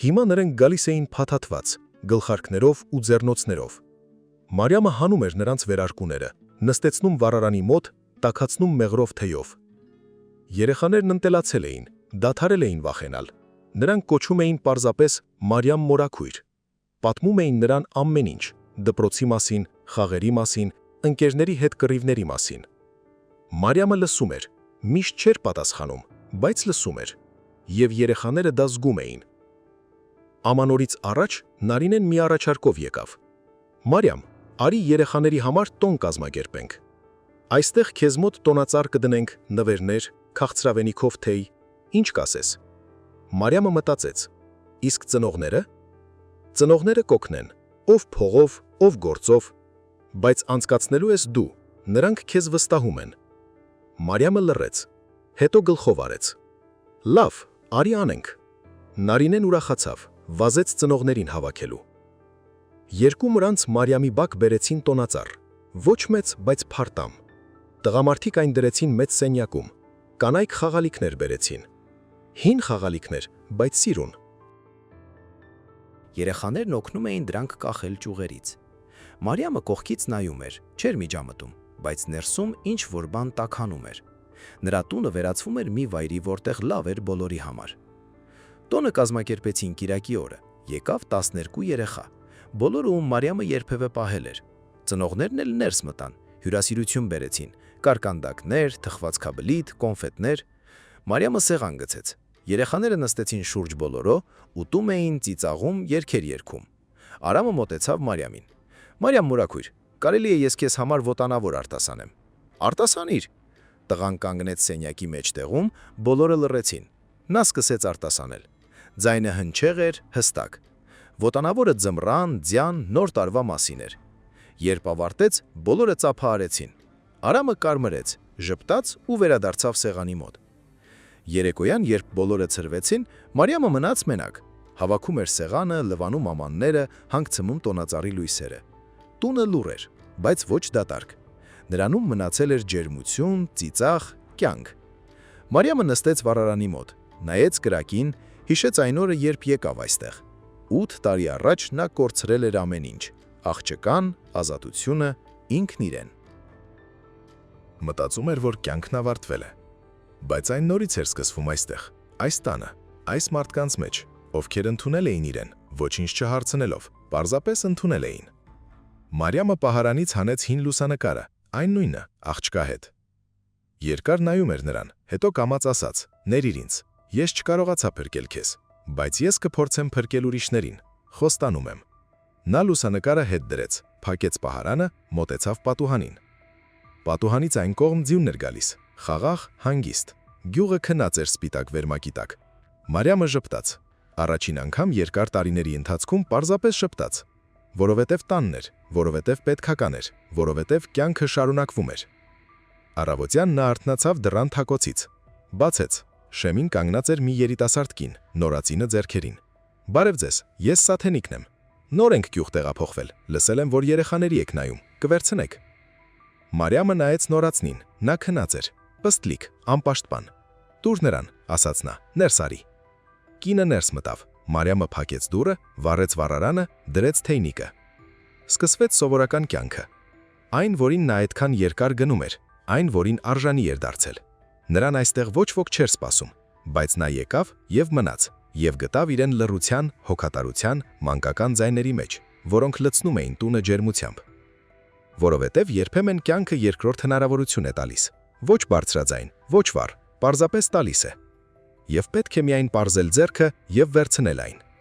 Հիմա նրանք գալիս էին փաթաթված, գլխարկներով ու ձեռնոցներով։ Մարիամը հանում էր նրանց վերարկուները, նստեցնում վառարանի մոտ, տաքացնում մեղրով թեյով։ Երեխաներն ընտելացել էին, դադարել էին վախենալ։ Նրանք կոչում էին պարզապես Մարիամ մորաքույր։ Պատմում էին նրան ամեն ինչ, դպրոցի մասին, խաղերի մասին, ընկերների հետ կռիվների մասին։ Մարիամը լսում էր, միշտ չէր պատասխանում, բայց լսում էր, եւ երեխաները դա զգում էին։ Ամանորից առաջ Նարինեն մի առաջարկով եկավ։ Մարիամ, արի երեխաների համար տոն կազմակերպենք։ Այստեղ քեզ մոտ տոնածառ կդնենք, նվերներ, քաղցրավենիքով թեյ, ինչ կասես։ Մարիամը մտածեց. իսկ ծնողները? Ծնողները կօգնեն, ով փողով, ով գործով, բայց անցկացնելու ես դու, նրանք քեզ վստահում են։ Մարիամը լռեց, հետո գլխով արեց. Լավ, արի անենք։ Նարինեն ուրախացավ, վազեց ծնողներին հավաքելու։ Երկու մրանց Մարիամի բակ բերեցին տոնածառ, ոչ մեծ, բայց փարտամ։ Տղամարդիկ այն դրեցին մեծ սենյակում, կանայք խաղալիքներ բերեցին։ Հին խաղալիքներ, բայց սիրուն։ Երեխաներն օգնում էին դրանք կախել ճյուղերից։ Մարիամը կողքից նայում էր, չէր միջամտում, բայց ներսում ինչ որ բան տաքանում էր։ Նրա տունը վերածվում էր մի վայրի, որտեղ լավ էր բոլորի համար։ Տոնը կազմակերպեցին կիրակի օրը, եկավ 12 երեխա, բոլորը ում Մարիամը երբևէ պահել էր։ Ծնողներն էլ ներս մտան, հյուրասիրություն բերեցին, կարկանդակներ, թխվածքաբլիթ, կոնֆետներ։ Մարիամը սեղան գցեց։ Երեխաները նստեցին շուրջ բոլորո, ուտում էին, ծիծաղում, երգեր երգում։ Արամը մոտեցավ Մարիամին։ Մարիամ մորաքույր, կարելի է ես քեզ համար ոտանավոր արտասանեմ։ Արտասանիր։ Տղան կանգնեց սենյակի մեջտեղում, բոլորը լռեցին։ Նա սկսեց արտասանել։ Ձայնը հնչեղ էր, հստակ։ Ոտանավորը ձմռան, ձյան, նոր տարվա մասին էր։ Երբ ավարտեց, բոլորը ծափահարեցին։ Արամը կարմրեց, ժպտաց ու վերադարձավ սեղանի մոտ։ Երեկոյան, երբ բոլորը ցրվեցին, Մարիամը մնաց մենակ։ Հավաքում էր սեղանը, լվանում ամանները, հանգցնում տոնածառի լույսերը։ Տունը լուռ էր, բայց ոչ դատարկ։ Նրանում մնացել էր ջերմություն, ծիծաղ, կյանք։ Մարիամը նստեց վառարանի մոտ, նայեց կրակին, հիշեց այն օրը, երբ եկավ այստեղ։ 8 տարի առաջ նա կորցրել էր ամեն ինչ՝ աղջկան, ազատությունը, ինքն իրեն։ Մտածում էր, որ կյանքն ավարտվել է։ Բայց այն նորից էր սկսվում այստեղ, այս տանը, այս մարդկանց մեջ, ովքեր ընդունել էին իրեն, ոչինչ չհարցնելով, պարզապես ընդունել էին։ Մարիամը պահարանից հանեց հին լուսանկարը, այն նույնը, աղջկա հետ։ Երկար նայում էր նրան, հետո կամաց ասաց. «Ներիր ինձ, ես չկարողացա փրկել քեզ, բայց ես կփորձեմ փրկել ուրիշներին, խոստանում եմ»։ Նա լուսանկարը հետ դրեց, փակեց պահարանը, մոտեցավ պատուհանին։ Պատուհանից այն կողմ ձյունն էր գալիս, խաղաղ, հանգիստ։ Գյուղը քնած էր սպիտակ վերմակի տակ։ Մարիամը ժպտաց։ Առաջին անգամ երկար տարիների ընթացքում պարզապես ժպտաց, որովհետև տանն էր, որովհետև պետքական էր, որովհետև կյանքը շարունակվում էր։ Առավոտյան նա արթնացավ դռան թակոցից։ Բացեց։ Շեմին կանգնած էր մի երիտասարդ կին, նորածինը ձեռքերին։ «Բարև ձեզ, ես Սաթենիկն եմ։ Նոր ենք գյուղ տեղափոխվել, լսել եմ, որ երեխաների եք նայում, կվերցնեք»։ Մարիամը նայեց նորածնին, նա քնած էր, պստլիկ, անպաշտպան։ «Տուր նրան», ասաց նա, «ներս արի»։ Կինը ներս մտավ։ Մարիամը փակեց դուռը, վառեց վառարանը, դրեց թեյնիկը։ Սկսվեց սովորական կյանքը։ Այն, որին նա այդքան երկար գնում էր, այն, որին արժանի էր դարձել։ Նրան այստեղ ոչ ոք չէր սպասում, բայց նա եկավ եւ մնաց, եւ գտավ իրեն լռության, հոգատարության, մանկական ձայների մեջ, որոնք լցնում էին տունը ջերմությամբ։ Որովհետև երբեմն կյանքը երկրորդ հնարավորություն է տալիս։ Ոչ բարձրաձայն, ոչ վառ, պարզապես տալիս է։ Եվ պետք է միայն պարզել ձեռքը եւ վերցնել այն,